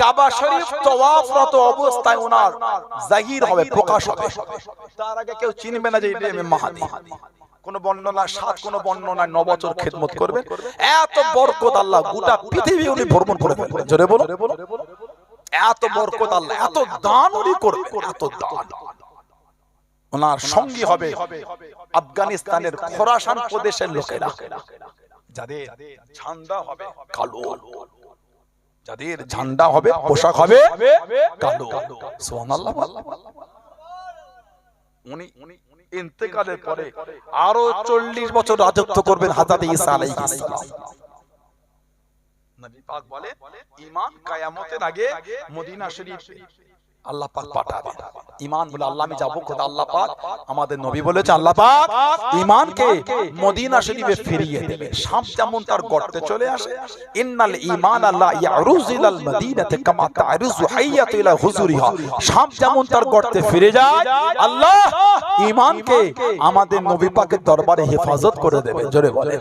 কাবা শরীফ তওয়াফরত অবস্থায় ওনার জাহির হবে, প্রকাশ হবে। তার আগে কেউ চিনবে না যে এটা ইমাম মাহদী। কোন বর্ণনা 7, কোন বর্ণনায় 9 বছর খিদমত করবেন। এত বরকত আল্লাহ গোটা পৃথিবী উনি ভ্রমণ করে ফেলবেন। জোরে বলো, এত বরকত আল্লাহ, এত দান উনি করবেন, এত দান। ওনার সঙ্গী হবে আফগানিস্তানের খোরাসান প্রদেশের লোকেরা, যাদের ঝান্ডা হবে কালো, যাদের ঝান্ডা হবে, পোশাক হবে কালো। সুবহানাল্লাহ। উনি ইন্তেকালের পরে আরো 40 বছর রাজত্ব করবেন হযরত ঈসা আলাইহিস সালাম। নবী পাক বলে ঈমান কিয়ামতের আগে মদিনা শরীফ আল্লাহ পাক পাঠাবে ঈমান বলে আল্লাহ আমি যাব কোথায় আল্লাহ পাক আমাদের নবী বলেছে আল্লাহ পাক ঈমানকে মদিনা শরীফে ফিরিয়ে দেবে সাপ যেমন তার গর্তে চলে আসে ইন্নাল ঈমান লা ইয়ারুযু ইলাল মদিনাতি কামা তারুযু হাইয়াতু ইলা হুজুরিহা সাপ যেমন তার গর্তে ফিরে যায় আল্লাহ ঈমানকে আমাদের নবী পাকের দরবারে হেফাজত করে দেবে জোরে বলে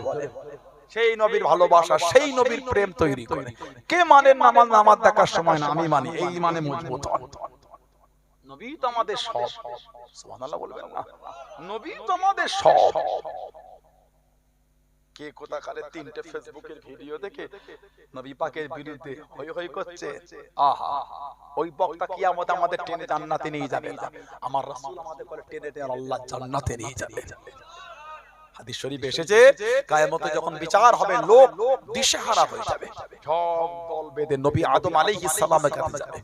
সেই নবীর ভালোবাসা সেই নবীর প্রেম তৈরি করে কে মানে নামাজ দেখার সময় না আমি মানি এই ঈমানে মজবুত হন নবী তো আমাদের সব সুবহানাল্লাহ বলবেন না নবী তো আমাদের সব কে কোথাকারে তিনটে ফেসবুকের ভিডিও দেখে নবী পাকের বিরুদ্ধে হই হই করছে আহা ওই বক্তা কিয়ামত আমাদের টেনে জান্নাতে নিয়ে যাবে না আমার রাসূল আমাদের বলে টেনে টেনে আল্লাহ জান্নাতে নিয়ে যাবে হাদিস শরীফ এসেছে কিয়ামতে যখন বিচার হবে লোক দিশেহারা হয়ে যাবে সব দল বেঁধে নবী আদম আলাইহিস সালামের কাছে যাবে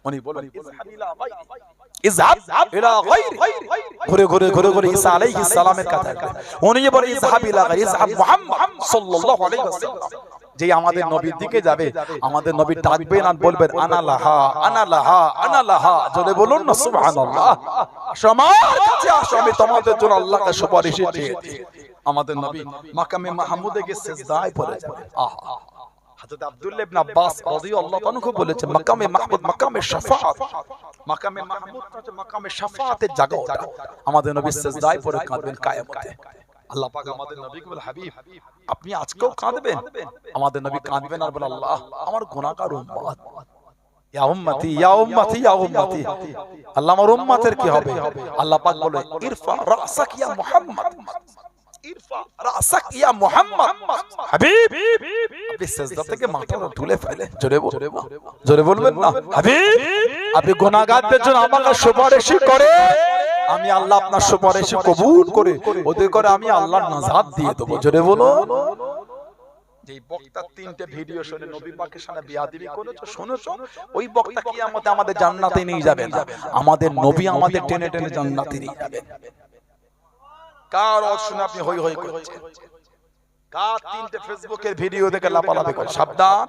উনি বলেন ইযহাব ইলা গায়রি ঘুরে ঘুরে ঘুরে ঘুরে ঈসা আলাইহিস সালামের কাছে উনি বলে ইযহাব ইলা গায়রি ইযহাব মুহাম্মদ সাল্লাল্লাহু আলাইহি ওয়াসাল্লাম যে আমাদের নবীর দিকে যাবে আমাদের নবী ডাকবেন আর বলবেন আনা লাহা আনা লাহা আনা লাহা জোরে বলুন না সুবহানাল্লাহ আমার কাছে আসো আমি তোমাদের জন্য আল্লাহকে সুপারিশ চেয়েছি আমাদের নবী মাকামে মাহমুদে গিয়ে সিজদায় পড়ে যাবে আহা হযরত আব্দুল্লাহ ইবনে আব্বাস রাদিয়াল্লাহু তাআলা বলেছে মাকামে মাহমুদ মাকামে শাফাআত মাকামে মাহমুদ হচ্ছে মাকামে শাফাআতের জায়গা ওটা আমাদের নবী সিজদায় পড়ে কাঁদবেন কিয়ামতে আল্লাহ পাক আমাদের নবীকে বলে হাবিব আপনি আজকেও কাঁদবেন আমাদের নবী কাঁদবেন আর বলে আল্লাহ আমার গুনাহগার উম্মত ইয়া উম্মতি ইয়া উম্মতি ইয়া উম্মতি আল্লাহ আমার উম্মতের কি হবে আল্লাহ পাক বলে ইরফা রাসাক ইয়া মুহাম্মদ ইরফা রাসাক ইয়া মুহাম্মদ হাবিব আপনি সিজদা থেকে মাথাটা তুলে ফেলে জোরে বলবেন না হাবিব আপনি গুনাহগারদের জন্য আমাকে সুপারিশ করে আমি আল্লাহ আপনার সুপারিশ কবুল করে ওদের করে আমি আল্লাহর নাজাত দিয়ে দেব জোরে বলো যেই বক্তা তিনটে ভিডিও শুনে নবী পাকের সামনে বিয়াদবি করেছো শুনেছো ওই বক্তা কিয়ামতে আমাদের জান্নাতে নিয়ে যাবে না আমাদের নবী আমাদের টেনে টেনে জান্নাতে নিয়ে যাবে কার ওয়াজ শুনে আপনি হই হই করছেন কার তিনটে ফেসবুকের ভিডিও দেখে লাপালাপি করে সাবধান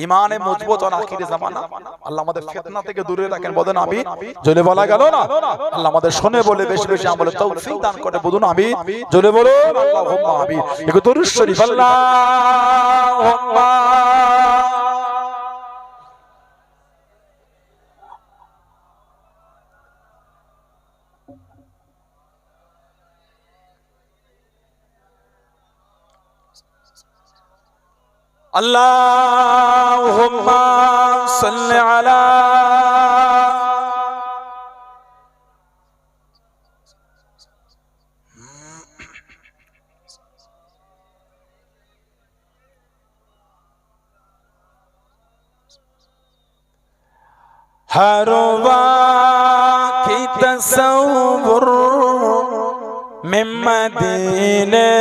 ঈমানে মজবুত হন আখিরে জামানা আল্লাহ আমাদের ফিতনা থেকে দূরে রাখেন বলেন আমিন জোরে বলা গেল না আল্লাহ আমাদের শুনে বলে বেশি বেশি আমলে তৌফিক দান করে বলুন আমিন জোরে বলুন আল্লাহুম্মা আমিন একটু দরুদ শরীফ আল্লাহুম্মা আল্লাহুম্মা সাল্লি আলা हर वाक़ी तसव्वुर में मदीने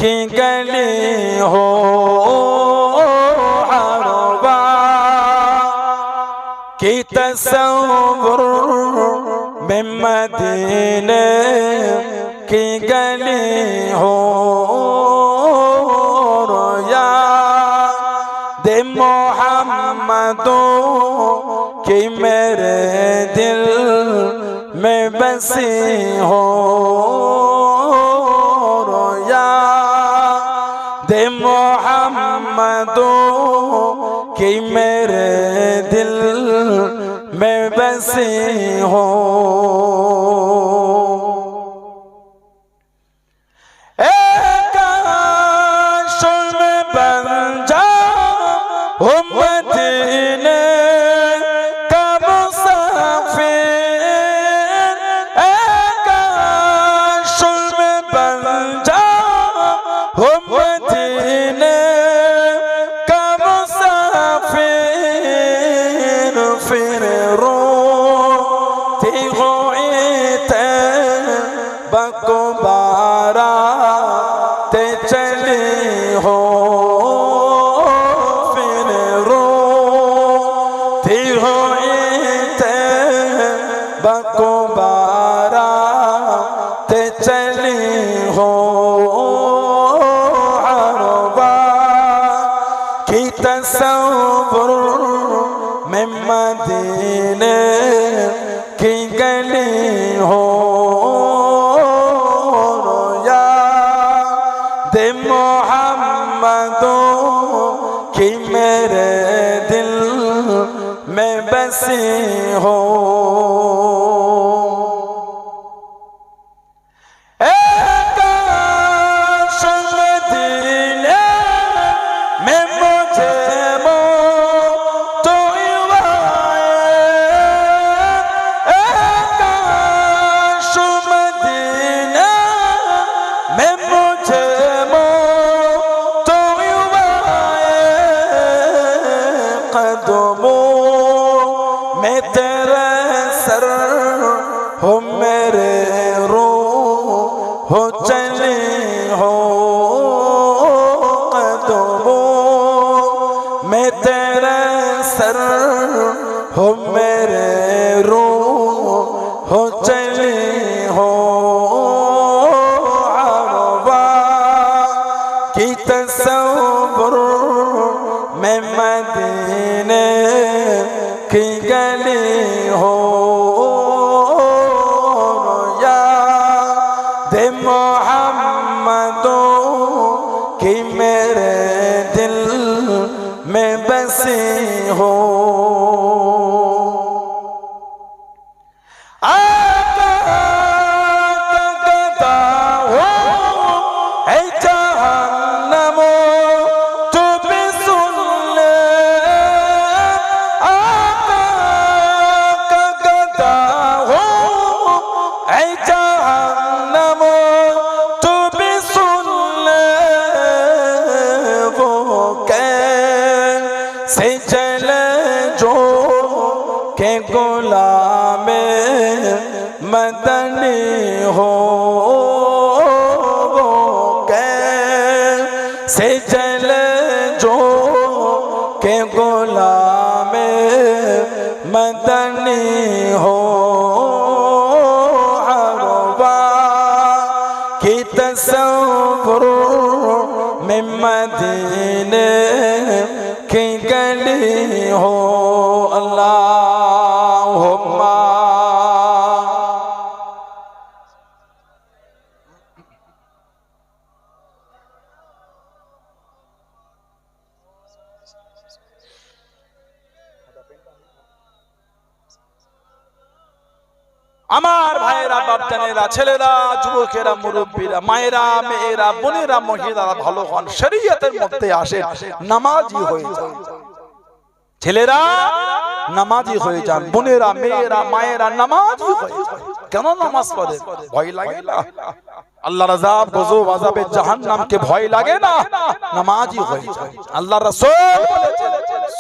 की गली हो हर वाक़ी तसव्वुर में मदीने की गली हो याद मोहम्मदो कि मेरे दिल में बसी हो याद मोहम्मदो कि मेरे दिल में बसी हो तसव्वुर में मदीने गली हो याद मोहम्मदों की मेरे दिल में बसी हो। हो मेरे रूह हो चली हो अरबा की तसव्वुर में मदीने की गली हो याद मोहम्मदों की मेरे दिल में बसी हो। मदनी हो वो कैसे जले जो के गुलाम मदनी हो अरबा की तसव्वुर में मदीने की गली हो। अल्लाहुम्मा আমার ভাইয়েরা বাপজানেরা ছেলেরা যুবকেরা মুরব্বীরা মায়েরা মেয়েরা বোনেরা মহিলারা ভালো হন শরীয়তের মধ্যে আসেন নামাজি হয়ে যান। ছেলেরা নামাজি হয়ে যান, বোনেরা মেয়েরা মায়েরা নামাজি হয়ে যান। কেন নামাজ পড়ে? ভয় লাগে না? আল্লাহর আযাব গজব আযাবে জাহান্নামকে ভয় লাগে না? নামাজি হয়ে যান। আল্লাহর রাসূল বলেছেন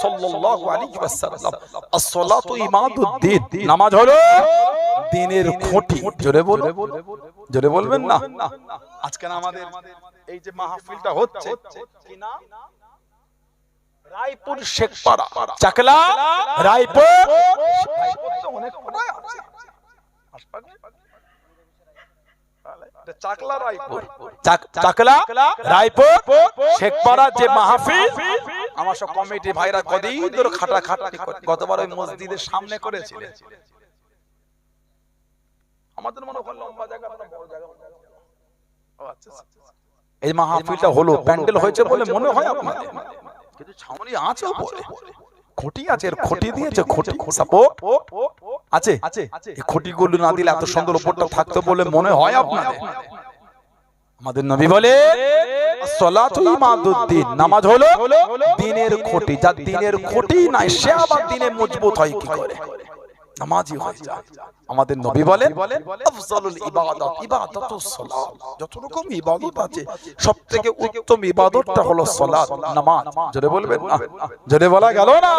সাল্লাল্লাহু আলাইহি ওয়াসাল্লাম আস-সালাতু ইমাদুদ্দিন, নামাজ হলো দ্বীনের খুঁটি। জোরে বলুন, জোরে বলবেন না? আজকে আমাদের এই যে মাহফিলটা হচ্ছে কি নাম? রায়পুর শেখপাড়া চাকলা রায়পুর অনেক আছে চাকলা রায়পুর চাকলা রায়পুর শেখপাড়া যে মাহফিল আমার সব কমিটি ভাইরা কদিন ধরে খাটাখাটি গতবার ওই মসজিদের সামনে করেছিলেন। আমাদের মনে হয় লম্বা জায়গা বড় জায়গা। ও আচ্ছা, এই মাহফিলটা হলো প্যান্ডেল হয়েছে বলে মনে হয় আপনাদের, কিন্তু ছাউনি আছে উপরে, খুঁটি আছে, এর খুঁটি দিয়েছে, খুঁটি সাপোর্ট আছে। এই খুঁটিগুলো না দিলে এত সুন্দর উপরটা থাকতো বলে মনে হয় আপনাদের? আমাদের নবী বলে আসসালাতু ইমাদুদ্দিন, নামাজ হলো দ্বীনের খুঁটি। যার দ্বীনের খুঁটি নাই সে আবার দ্বীনে মজবুত হয় কি করে? নামাজি হয়ে যায়। আমাদের নবী বলেন আফজালুল ইবাদাত ইবাদাতুস সালাত, যত রকম ইবাদত আছে সবথেকে উত্তম ইবাদতটা হলো সালাত, নামাজ। জোরে বলবেন না? জোরে বলা গেল না?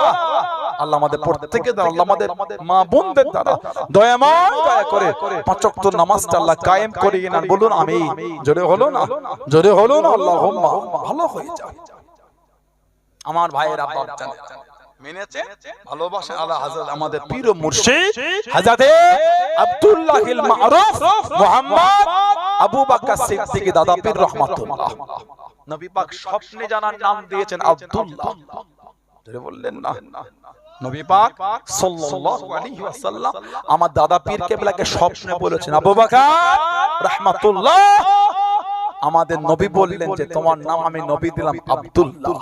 আল্লাহ আমাদের প্রত্যেকের দ্বারা, আল্লাহ আমাদের মা বোনদের দ্বারা দয়াময় দয়া করে পাঁচ ওয়াক্ত নামাজটা আল্লাহ কায়েম করিয়ে নেন। বলুন আমিন। জোরে হলো না? জোরে হলো না? আল্লাহুম্মা। ভালো হয়ে যায় আমার ভাইয়েরা বাপজানেরা, মেনেছে ভালোবাসেন আল্লাহ হযরত আমাদের পীর ও মুর্শিদ হযরত আব্দুল্লাহিল মারুফ মুহাম্মদ আবু বকর সিদ্দিক দাদা পীর রাহমাতুল্লাহ। নবী পাক স্বপ্নে জানার নাম দিয়েছেন আব্দুল্লাহ। জোরে বললেন না? নবী পাক সাল্লাল্লাহু আলাইহি ওয়াসাল্লাম আমার দাদা পীর কেবলাকে স্বপ্নে বলেছেন, আবু বকর রাহমাতুল্লাহ, আমাদের নবী বললেন যে তোমার নাম আমি নবী দিলাম আব্দুল্লাহ।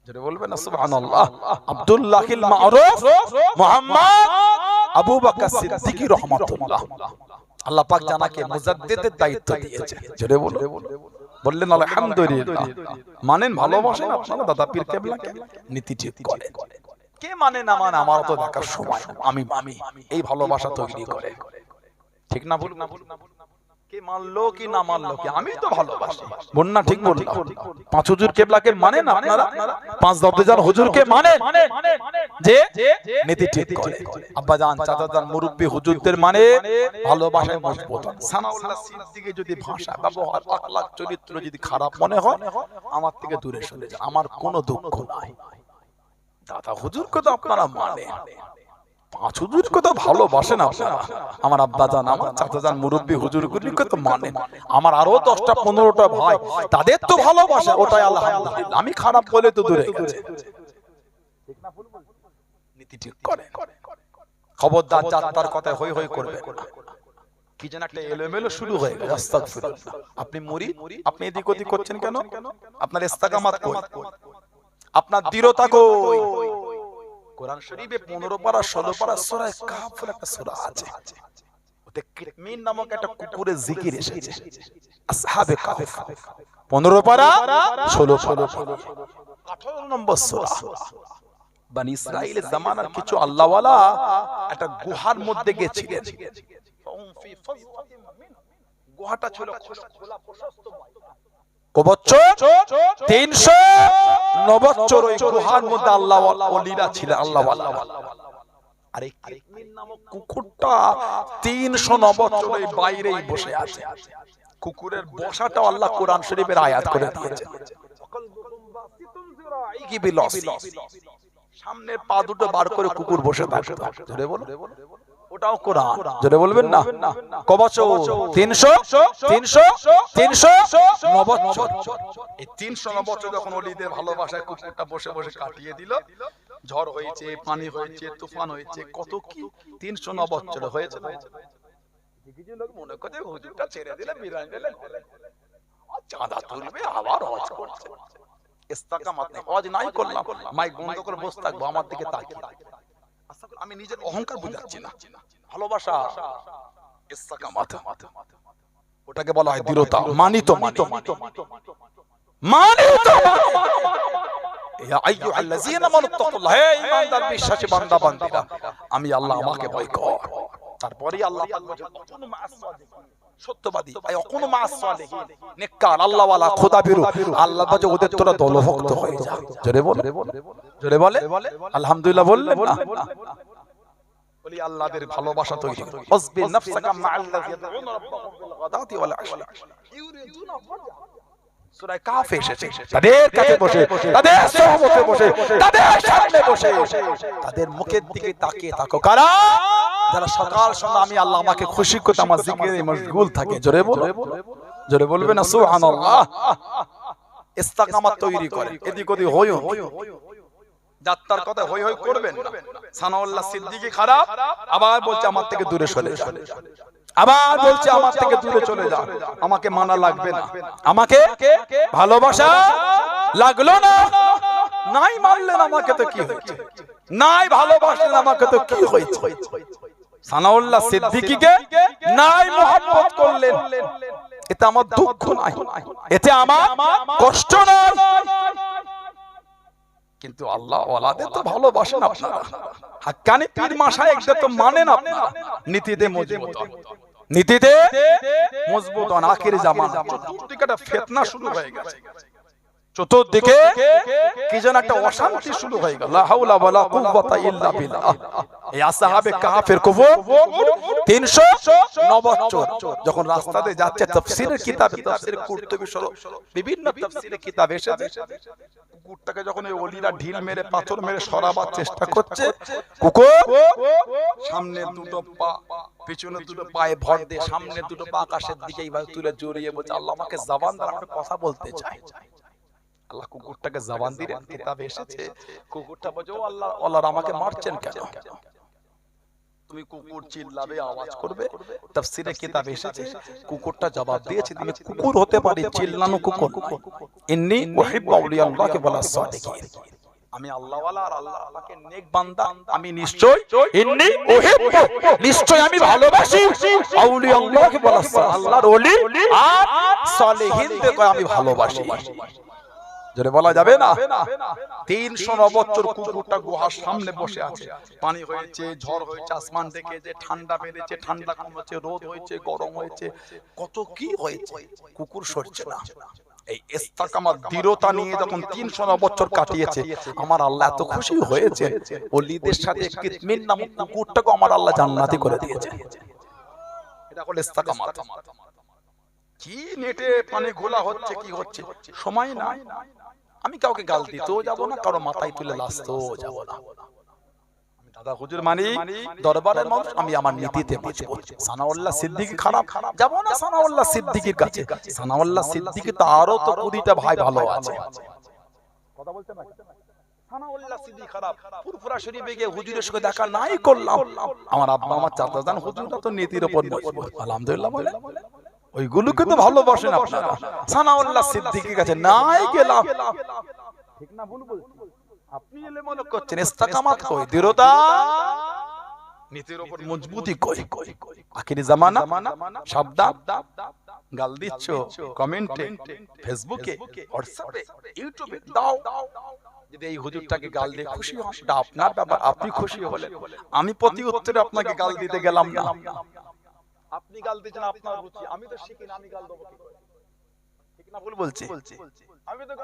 যারা বলবেন না সুবহানাল্লাহ। আব্দুল্লাহিল মারুফ মুহাম্মদ আবু বকর সিদ্দিকী রাহমাতুল্লাহ। আল্লাহ পাক জানাকে মুজাদ্দিদের দায়িত্ব দিয়েছে। যারা বললেন আলহামদুলিল্লাহ। মানেন, ভালোবাসেন আপনারা দাদা পীর কেবলাকে, নীতি ঠিক করে। কে মানে না মানে আমার তো দেখার সময়, আমি এই ভালোবাসা তৈরি করে, ঠিক না? বলুন কে মানলো কি না মানলো কি, আমি তো ভালোবাসি। বন্যা ঠিক বললাম। পাঁচ হুজুর কেবলাকে মানে না আপনারা? পাঁচ দরবেজান হুজুরকে মানে যে নীতি ঠিক করে। আব্বা জান, চাচা জান, মুরব্বি হুজুরদের মানে ভালোবাসায় মজবুত। সানাউল্লাহ সিদ্দিকী যদি ভাষা, ব্যবহার, আখলাক, চরিত্র যদি খারাপ মনে হয়, আমার থেকে দূরে সরে যান, আমার কোনো দুঃখ নাই। দাদা হুজুরকে তো আপনারা মানে, পাঁচ হুজুরকে তো ভালোবাসেন আপনারা। আমার আব্বা জান, আমার চাচা জান, মুরব্বি হুজুরগুলিকে তো মানেন। আমার আরো 10টা 15টা ভাই, তাদের তো ভালোবাসে, ওটাই আলহামদুলিল্লাহ। আমি খারাপ বলে তো দূরে গেছে, ঠিক না? নীতি ঠিক করে। খবরদার যাত্রার কথায় হই হই করবে না। কি যেন একটা এলোমেলো শুরু হয়ে গেছে। আস্তাগফিরুল্লাহ। আপনি মুরিদ, আপনি এদিক ওদিক করছেন কেন? আপনার ইস্তেকামাত কই? আপনার দৃঢ়তা কই? কোরআন শরীফে 15 পারা 16 পারা সূরা কাহফ একটা সূরা আছে, ওতে কিরমিন নামক একটা কুকুরের জিকির এসেছে। আসহাবে কাহফ 15 পারা 16 পারা 18 নম্বর সূরা। বনি ইসরাইলের জামানার কিছু আল্লাহওয়ালা একটা গুহার মধ্যে গিয়েছিলেন। গুহাটা ছিল খোলা প্রশস্ত, কবচ্চর 309 বছর ওই গুহার মধ্যে আল্লাহ ওলিরা ছিলেন, আল্লাহওয়ালা। আর এই কিরমিন নামক কুকুরটা 309 বছর এই বাইরেই বসে আছে। কুকুরের বসাটাও আল্লাহ কোরআন শরীফের আয়াত করে দিয়েছেন। সামনের পা দুটো বার করে কুকুর বসে থাকে। জোরে বলো, ওটাও কোরআন। জোরে বলবেন না? কবছর 309 বছর। এই 309 বছর যখন ওলিদের ভালোবাসায় কুকুরটা বসে বসে কাটিয়ে দিল, ঝড় হয়েছে, পানি হয়েছে, তুফান হয়েছে, কত কি 309 বছর হয়েছে। কিছু লোক মনে করে হুজুরটা ছেড়ে দিলে বিরান দিলে চাঁদা তুলবে, আবার হজ করছে। ইস্তেকামাত নেই, হজ নাই করলাম, মাইক বন্ধ করে বসে থাকবো, আমার দিকে তাকিয়ে। আমি নিজের অহংকার বুঝাচ্ছি না, ভালোবাসা ইস্তেকামাত, ওটাকে বলা হয় দৃঢ়তা। মানিত ইয়া আইয়ুহাল্লাযীনা আমানুত্তাকুল্লাহ, হে ঈমানদার বিশ্বাসী বান্দা বান্দীরা, আমি আল্লাহ, আমাকে ভয় কর। তারপরে আল্লাহ পাক বলেন কুনু মা'আস সাদিকিন, সত্যবাদী, আই কুনু মা'আস সালিহিন, নেককার, আল্লাহওয়ালা, খোদাভীরু। আল্লাহ বলে ওদের তোরা দলভুক্ত হয়ে যা। জোরে বলে, জোরে বলে আলহামদুলিল্লাহ বললেন না? বলি আল্লাহদের ভালোবাসা তৈরি করো। ওয়াসবির নাফসাকা মা'আল্লাযীনা ইয়াদউনা রাব্বাহুম বিল গাদাতি ওয়াল আশি ইউরিদুনা ওয়াজহা। সূরা কাহফ এসেছে। তাদের কাছে বসে, তাদের সহবতে বসে, তাদের সামনে বসে, তাদের মুখের দিকে তাকিয়ে থাকো। কারা? যারা সকাল সন্ধ্যা আমি আল্লাহ আমাকে খুশি করতে আমার জিকিরে মশগুল থাকে। জোরে বলো, জোরে বলবে না সুবহানাল্লাহ। ইস্তেকামাত তৈরি করে। এদিক ওদিক হই হই, যাত্রার কথা হই হই করবেন না। সানাউল্লাহ সিদ্দিকী খারাপ, আবার বলছে আমার থেকে দূরে সরে যা, আবার বলছে আমার থেকে দূরে চলে যা, আমাকে মানা লাগবে না, আমাকে ভালোবাসা লাগলো না। নাই মানলেন আমাকে তো কি হয়েছে, নাই ভালোবাসলেন আমাকে তো কি হয়েছে। সানাউল্লাহ সিদ্দিকীকে নাই মুহাব্বত করলেন, এতে আমার দুঃখ নাই, এতে আমার কষ্ট নাই। কিন্তু আল্লাহ ওয়ালাদের তো ভালোবাসেন আপনারা, হাক্কানি পীর মাশায়েখদের তো মানেন আপনারা। নীতিতে মজবুত, নীতিতে মজবুত। আখির জামানা চতুর্দিকে একটা ফিতনা শুরু হয়ে গেছে, চতুর্দিকে কি যেন একটা অশান্তি শুরু হয়ে গেল। লা হাওলা ওয়ালা কুওয়াতা ইল্লা বিল্লাহ। এই আসহাবে কাহফের কুফর 309 বছর যখন রাস্তাতে যাচ্ছে, তাফসীরের কিতাবে, তাফসীর কুরতুবী সহ বিভিন্ন তাফসীরের কিতাব এসেছে, কুকুরটাকে যখন এই ওলিরা ঢিল মেরে পাথর মেরে সরাবার চেষ্টা করছে, কুকুর সামনে দুটো পা, পিছনে দুটো পায়ে ভর দিয়ে সামনে দুটো পা আকাশের দিকে এইভাবে তুলে জড়িয়ে বলছে, আল্লাহ আমাকে জবান দাও, আমি কথা বলতে চাই। আল্লাহ কুকুরটাকে জবান দিলেন, কিতাবে এসেছে কুকুরটা বলছে, ও আল্লাহ, আল্লাহ আমাকে মারছেন কেন? তুমি কুকুর চিল্লাবে, আওয়াজ করবে। তাফসীরে কিতাবে এসেছে কুকুরটা জবাব দিয়েছে, আমি কুকুর হতে পারি, চিল্লানো কুকুর নয়। ইন্নী উহিব্বু আউলিয়াল্লাহি ওয়া সাদিকিন, আমি আল্লাহ ওয়ালা আর আল্লাহ আমাকে নেক বান্দা, আমি নিশ্চয় ইন্নী উহিব্বু, নিশ্চয় আমি ভালোবাসি আউলিয়াল্লাহি ওয়া সালিহিন, আল্লাহর ওলি আর সালেহিনদেরকে আমি ভালোবাসি। জোরে বলা যাবে না? 309 বছর কুকুরটা গুহার সামনে বসে আছে, পানি হয়েছে, ঝড় হয়েছে, আসমান থেকে যে ঠান্ডা বেড়েছে, ঠান্ডা কমেছে, রোদ হয়েছে, গরম হয়েছে, কত কি হয়েছে, কুকুর সরছে না। এই ইস্তেকামাত দৃঢ়তা নিয়ে যখন 309 বছর কাটিয়েছে, আমার আল্লাহ এত খুশি হয়েছে, ওলিদের সাথে কিতমিন নামক কুকুরটাকে আমার আল্লাহ জান্নাতি করে দিয়েছে। এটা হলো ইস্তেকামাত। কি নেটে পানি ঘোলা হচ্ছে, কি হচ্ছে, সময় না। আমি কাউকে গাল দিতেও যাব না, কারো মাথায় তুলে লাসতেও যাব না। আমি দাদা হুজুর মানি, দরবারের মানুষ, আমি আমার নীতিতে বাঁচবো। সানাউল্লাহ সিদ্দিকী খারাপ, যাব না সানাউল্লাহ সিদ্দিকীর কাছে। সানাউল্লাহ সিদ্দিকী তো আরো তো কুড়িটা ভাই ভালো আছে। কথা বলছেন না? সানাউল্লাহ সিদ্দিকী খারাপ, ফুরফুরা শরীফে গিয়ে হুজুরের সঙ্গে দেখা নাই করলাম, আমার আব্বা আমার চাচা জান হুজুরটা তো নীতির উপর মজবুত, আলহামদুলিল্লাহ বলে। ওইগুলোকে তো ভালোবাসেন আপনারা। সানাউল্লাহ সিদ্দিকীর কাছে নাই গেলাম, ঠিক না ভুল বলছি? আপনি এলে মনে করছেন ইস্তেকামাত কই, দৃঢ়তা, নীতির উপর মজবুতি কই। আখিরি জামানা, সাবধান, গাল দিচ্ছ কমেন্টে, ফেসবুকে, হোয়াটসঅ্যাপে, ইউটিউবে দাও। যদি এই হুজুরটাকে গাল দিয়ে খুশি হন, সেটা আপনার ব্যাপার, আপনি খুশি হলেন। আমি প্রতি উত্তরে আপনাকে গাল দিতে গেলাম না। আপনি গাল দিয়েছেন, আপনার রুচি, আমি তো শিখি না, আমি গাল দেবো কি করে? ঠিক না ভুল বলছি?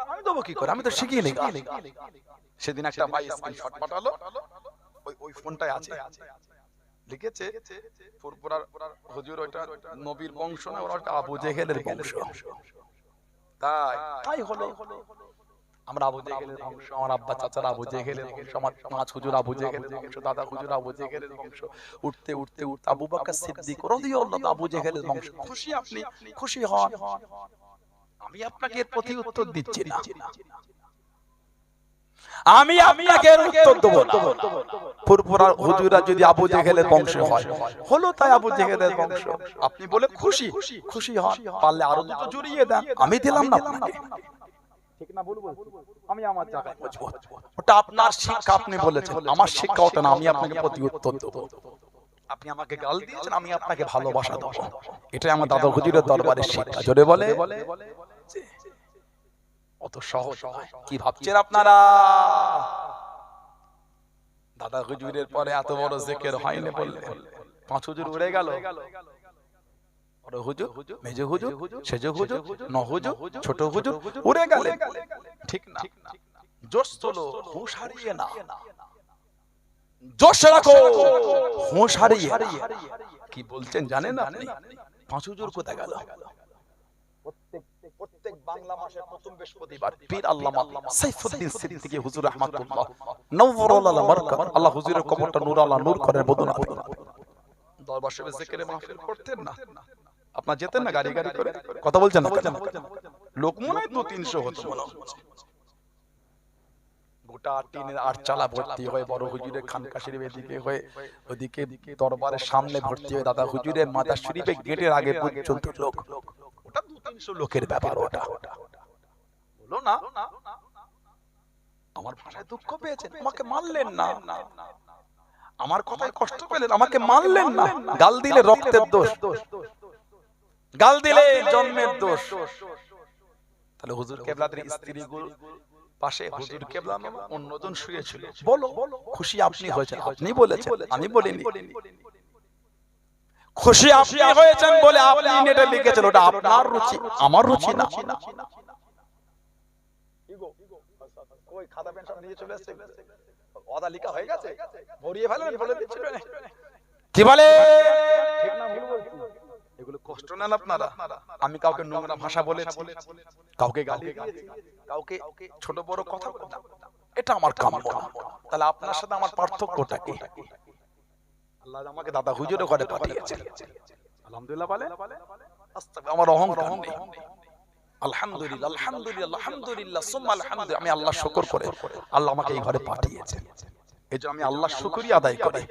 আমি দেবো কি করে, আমি তো শিখি নি। সেদিন একটা ভাই স্ক্রিনশট পাঠালো, ওই ফোনটাই আছে, লিখেছে ফুরফুরার হুজুর ওইটা নবীর বংশ না, ওটা আবু জেহেলের বংশ। তাই হলো, আমরা আবু জেহেলের বংশ, আমার আব্বা চাচারা আবু জেহেলের বংশ, আমার পাঁচ হুজুর আবু জেহেলের বংশ, দাদা হুজুর আবু জেহেলের বংশ, উঠতে উঠতে উঠতে আবু বকর সিদ্দিক রাদিয়াল্লাহু আবু জেহেলের বংশ। খুশি আপনি, খুশি হন, আমি আপনাকে এর প্রতি উত্তর দিচ্ছি না, আমি আপনাকে এর উত্তর দেব না। ফুরফুরার হুজুরা যদি আবু জেহেলের বংশ হয়, হলো তাই আবু জেহেলের বংশ, আপনি বলে খুশি, খুশি হন, পারলে আরো দুটো জড়িয়ে দেন, আমি দিলাম না আপনাকে। ঠিক না ভুল বলছি? আমি আমার জায়গায় বুঝবো, ওটা আপনার শিক্ষা, আপনি বলেছেন, আমার শিক্ষা ওটা না, আমি আপনাকে প্রতি উত্তর দেব। আপনি আমাকে গাল দিয়েছেন, আমি আপনাকে ভালোবাসা দেব, এটাই আমার দাদা হুজুরের দরবারের শিক্ষা। জোরে বলে, অত সহজ কি ভাবছেন আপনারা? দাদা হুজুরের পরে এত বড় জিকির হয়নি বললে, পাঁচ হুজুর উড়ে গেল, বড় হুজুর, মেজ হুজুর, সেজ হুজুর, ন হুজুর, ছোট হুজুর উড়ে গেলে, ঠিক না? জোশ তোলো, হুঁশ হারিয়ে না, জোশ রাখো, হুঁশ হারিয়ে। কি বলছেন জানেন আপনি? পাঁচ হুজুর কোথায় গেল? প্রত্যেক বাংলা মাসের প্রথম বৃহস্পতিবার পীর আল্লামা সাইফুদ্দিন সিদ্দিকী হুজুর রাহমাতুল্লাহ নওয়ারাল মারকাত, আল্লাহ হুজুরের কবরটা নূর আল্লাহ নূর করেন, বদনা দরবার শরীফে জিকিরে মাহফিল করতেন না? আপনারা যেতেন না গাড়ি গাড়ি করে? কথা বলছেন না? লোক মনে হয় 200-300 হতো মনে হচ্ছে। গোটা টিনের আটচালা ভর্তি হয়ে বড় হুজুরের খানকা শরীফ এদিকে হয়ে, ওদিকে দরবারের সামনে ভর্তি হয়ে, দাদা হুজুরের মাজার শরীফে গেটের আগে পর্যন্ত লোক। ওটা 200-300 লোকের ব্যাপার। ওটা বলো না, আমার ভাষায় দুঃখ পেয়েছেন, আমাকে মারলেন না, আমার কথায় কষ্ট পেলেন, আমাকে মারলেন না। গাল দিলে রক্তের দোষ, গাল দিলে জন্মের দোষ। তাহলে হুজুর কেবলাদের স্ত্রীগুলো পাশে হুজুর কেবলা অন্যজন শুয়েছিল, বলো খুশি আপনি হয়েছেন, আপনি বলেছেন, আমি বলিনি। খুশি আপনি হয়েছেন বলে আপনি নেটে লিখেছেন, ওটা আপনার রুচি, আমার রুচি না। কই খাতা পেন সব নিয়ে চলে আসছে, ওদা লেখা হয়ে গেছে, ভরিয়ে ফেলেন, বলে দিচ্ছি কি বলে, ঠিক না ভুল বলছি? এগুলো কষ্ট নেন আপনারা। আমি কাউকে নোংরা ভাষা বলেছি, কাউকে গালি দিয়েছি, কাউকে ছোট বড় কথা বলেছি, এটা আমার কাম্য না। তাহলে আপনার সাথে আমার পার্থক্যটা কি? আল্লাহ আমাকে দাদা হুজুরের ঘরে পাঠিয়েছেন, আলহামদুলিল্লাহ বলে, আমার অহংকার নেই। আলহামদুলিল্লাহ আলহামদুলিল্লাহ আলহামদুলিল্লাহ সুম্মা আলহামদুলিল্লাহ, আমি আল্লাহ শুকর করে আল্লাহ আমাকে এই ঘরে পাঠিয়েছেন, এজন্য আমি আল্লাহ শুকরিয়া আদায় করি।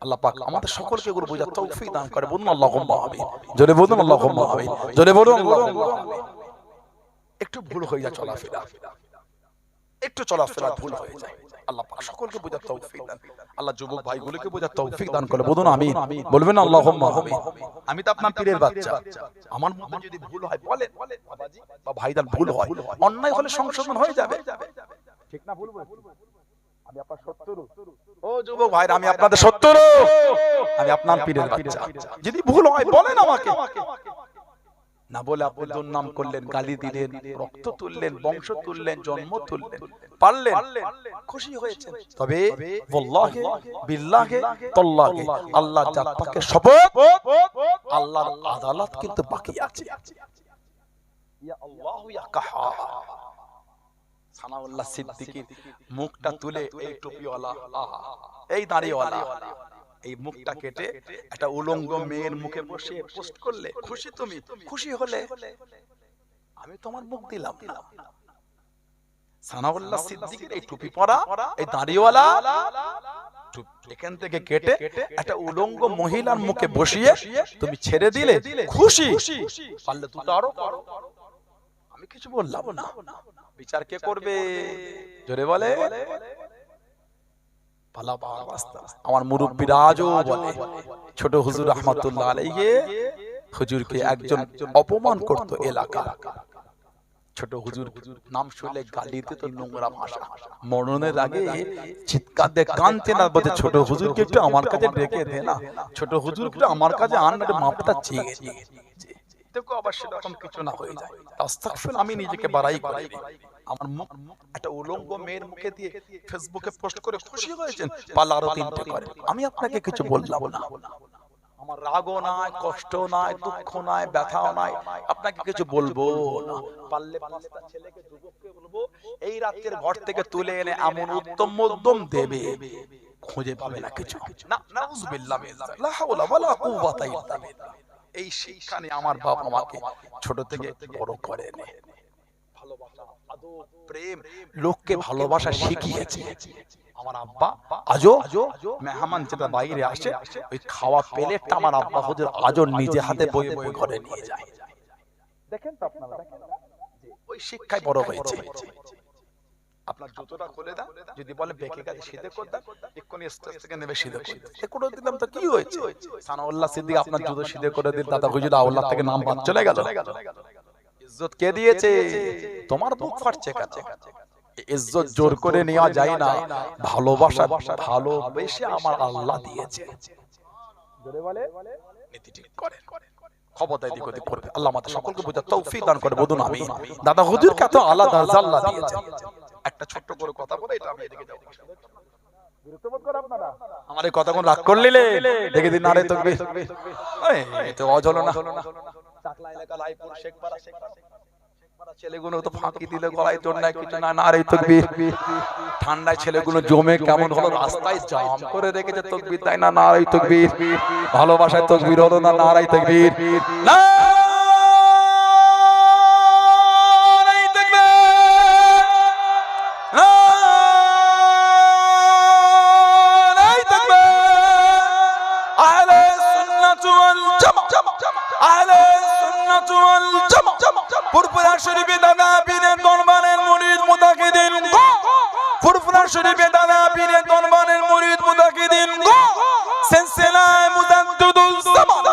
আল্লাহ পাক আমাদের সকলকে এগুলো বোঝার তৌফিক দান করে। বলুন আল্লাহুম্মা আমিন, জোরে বলুন আল্লাহুম্মা আমিন, জোরে বলুন আল্লাহুম্মা আমিন। একটু ভুল হয়ে যায় চলাফেরা, একটু চলাফেরা ভুল হয়ে যায়, আল্লাহ পাক সকলকে বোঝার তৌফিক দান। আল্লাহ যুবক ভাইগুলোকে বোঝার তৌফিক দান করে। বলুন আমিন, বলবেন আল্লাহুম্মা আমিন। আমি তো আপনার পীরের বাচ্চা, আমার মধ্যে যদি ভুল হয় বলেন বাবাজি বা ভাইজান, ভুল হয় অন্যায় হলে সংশোধন হয়ে যাবে, ঠিক না? ভুল আমি আপনার শত্রু, ও যুবক ভাইরা আমি আপনাদের শত্রু, আমি আপনার পীরের বাচ্চা, যদি ভুল হয় বলেন আমাকে। না বলে আপনি দুর্নাম করলেন, গালি দিলেন, রক্ত তুললেন, বংশ তুললেন, জন্ম তুললেন, পারলেন, খুশি হয়েছেন, তবে ওয়াল্লাহি বিল্লাহি তাল্লাহি আল্লাহ জাত পাকের শপথ, আল্লাহর আদালত কিন্তু বাকি আছে। ইয়া আল্লাহ ইয়া কাহ্হার, সানাউল্লাহ সিদ্দিকীর মুখটা তুলে এই টুপিওয়ালা, এই দাড়িওয়ালা, এই মুখটা কেটে একটা উলঙ্গ মেয়ের মুখে বসে পোস্ট করলে, খুশি তুমি? খুশি হলে আমি তোমার মুখ দিলাম না। সানাউল্লাহ সিদ্দিকীর এই টুপি পরা, এই দাড়িওয়ালা, এখান থেকে কেটে একটা উলঙ্গ মহিলার মুখে বসিয়ে তুমি ছেড়ে দিলে, খুশি? পারলে দুটো আরো করো, আমি কিছু বললাম না। বিচার কে করবে? জোরে বলে। আমার মুরব্বিরা আজও বলে, ছোট হুজুর রাহমাতুল্লাহ আলাইহি হুজুরকে একজন অপমান করত এলাকা, ছোট হুজুর নাম শুনলে গালি দিত, নোংরা ভাষা। মরণের আগে চিৎকার দিয়ে কাঁদতে না, বলতে ছোট হুজুরকে একটু আমার কাছে ডেকে দে না, ছোট হুজুরকে একটু আমার কাছে আন, একটু মাপটা চেয়ে দেখো আবার সেরকম কিছু না হয়ে যায়। আস্তাগফিরুল্লাহ, আমি নিজেকে বাড়াই করি। আমার মুখ একটা উলঙ্গ মেয়ের মুখে দিয়ে ফেসবুকে পোস্ট করে খুশি হয়েছেন, পালা আরো তিনটে করে, আমি আপনাকে কিছু বললাম না, আমার রাগও নাই, কষ্ট নাই, দুঃখ নাই, ব্যথাও নাই, আপনাকে কিছু বলবো না। পারলে পাঁচটা ছেলেকে, যুবককে বলবো এই রাতের ঘর থেকে তুলে এনে এমন উত্তম মধ্যম দেবে, খুঁজে পাবে না কিছু। না, নাউযুবিল্লাহ মিনাল্লাহ, লা হাওলা ওয়ালা কুওয়াতা ইল্লা বিল্লাহ। এই শিক্ষা নিয়ে আমার বাপ আমাকে ছোট থেকে বড় করেন। ভালোবাসা, আদর, প্রেম, লোককে ভালোবাসা শিখিয়েছে। আমার আব্বা আজও মেহমান যেটা বাইরে আসে, ওই খাওয়া প্লেটটা আমার আব্বা হুজুর আজও নিজে হাতে বয়ে বয়ে ঘরে নিয়ে যায়। দেখেন তো আপনারা, ওই শিক্ষায় বড় হয়েছে। আপনার জুতোটা খুলে দাও, যদি বলে বেঁকে গেছে সিধে করে দাও, এক্ষুনি স্টেজ থেকে নেমে সিধে করে দাও। এ করে দিলাম তো কি হয়েছে? সানাউল্লাহ সিদ্দিক আপনার জুতো সিধে করে দিল, দাদা হুজুর আল্লাহ থেকে নাম বাদ চলে গেল। ইজ্জত কে দিয়েছে? তোমার বুক ফাটছে কেন? ইজ্জত জোর করে নেওয়া যায় না, ভালোবাসা ভালোবেসে আমার আল্লাহ দিয়েছে। জোরে বলে নীতি ঠিক করে, খবরদার দিক ওদিক করবে। আল্লাহ আমাদের সকলকে বোঝার তৌফিক দান করে। বলুন আমিন। দাদা হুজুর কত আলাদা দরজা আল্লাহ দিয়েছে। একটা ছোট্ট করে কথা বলে এটা আমি এদিকে যাব, গুরুত্ববোধ করে আপনারা আমার এই কথা কোন রাগ করলিলে দেখে দিন। নারে তাকবীর, এই তো অজল না, চাকলা এলাকা, লাইপুর, শেখপাড়া, ছেলেগুলো তো ফাঁকি দিলে গলায় তোর নাই কিছু না। নারে তাকবীর। ঠান্ডায় ছেলেগুলো জমে কেমন হলো, রাস্তায় জাম করে রেখেছে, তাকবীর তাই না? নারে তাকবীর। ভালোবাসায় তাকবীর হলো না? নারে তাকবীর। না ফুরফুরা শরীফে দাদা পীরের দরবারের মুরিদ মুতাকিদিন গো, ফুরফুরা শরীফে দাদা পীরের দরবারের মুরিদ মুতাকিদিন গো, সিলসিলায়ে মুজাদ্দিদুল জামান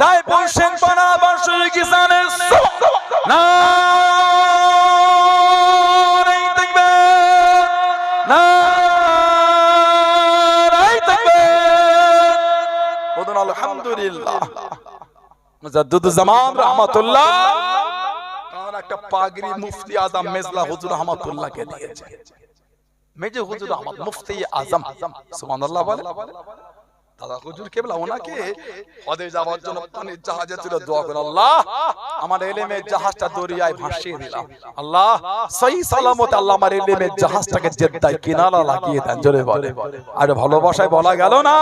রায়পুর শেখপাড়া বার্ষিক কিসানের নারে তাকবীর, নারে তাকবীর। বলুন আলহামদুলিল্লাহ। মুজাদ্দিদুল জামান রাহমাতুল্লাহ একটা পাগড়ি মুফতি আজম মেজলা হুজুর রহমাতুল্লাহকে দিয়েছে। মেজে হুজুর আহমদ মুফতি আজম, সুবহানাল্লাহ বলে। দাদা হুজুর কেবলা ওনাকে হজে যাওয়ার জন্য পানির জাহাজে ছিল, দোয়া করে আল্লাহ আমার ইলমের জাহাজটা দরিয়ায় ভাসিয়ে দিলাম, আল্লাহ সহি সালামতে আল্লাহ আমার ইলমের জাহাজটাকে জেদ্দায় কিনারা লাগিয়ে দেন। জোরে বলে। আর ভালোবাসায় বলা গেল না।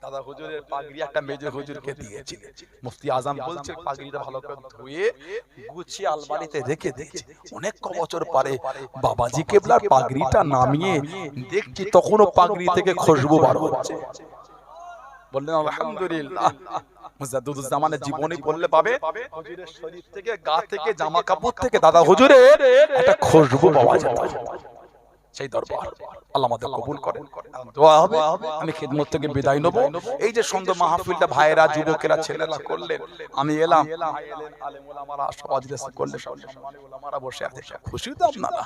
দাদা হুজুরের পাগড়ি একটা মেজো হুজুরকে দিয়েছিলেন। মুফতি আজম বলছে পাগড়িটা ভালো করে ধুয়ে গুছিয়ে আলমারিতে রেখে দিয়েছে। অনেক বছর পরে বাবাজি কেবলার পাগড়িটা নামিয়ে দেখছি তখনও পাগড়ি থেকে খুশবু বার হচ্ছে। বললেন আলহামদুলিল্লাহ। মুজাদ্দিদুজ্জামানের জীবনী পড়লে পাবে হুজুরের শরীর থেকে, গা থেকে, জামা কাপড় থেকে দাদা হুজুরের একটা খুশবু পাওয়া যেত। সেই দরবার আল্লাহ আমাদের কবুল করেন। দোয়া হবে। আমি খিদমত থেকে বিদায় নেব। এই যে সুন্দর মাহফিলটা ভাইয়েরা, যুবকেরা, ছেলেরা করলেন, আমি এলাম, আলেম ওলামারা সব আজকে করলে, সব সম্মানী ওলামারা বসে আছে, খুশি তো আপনারা?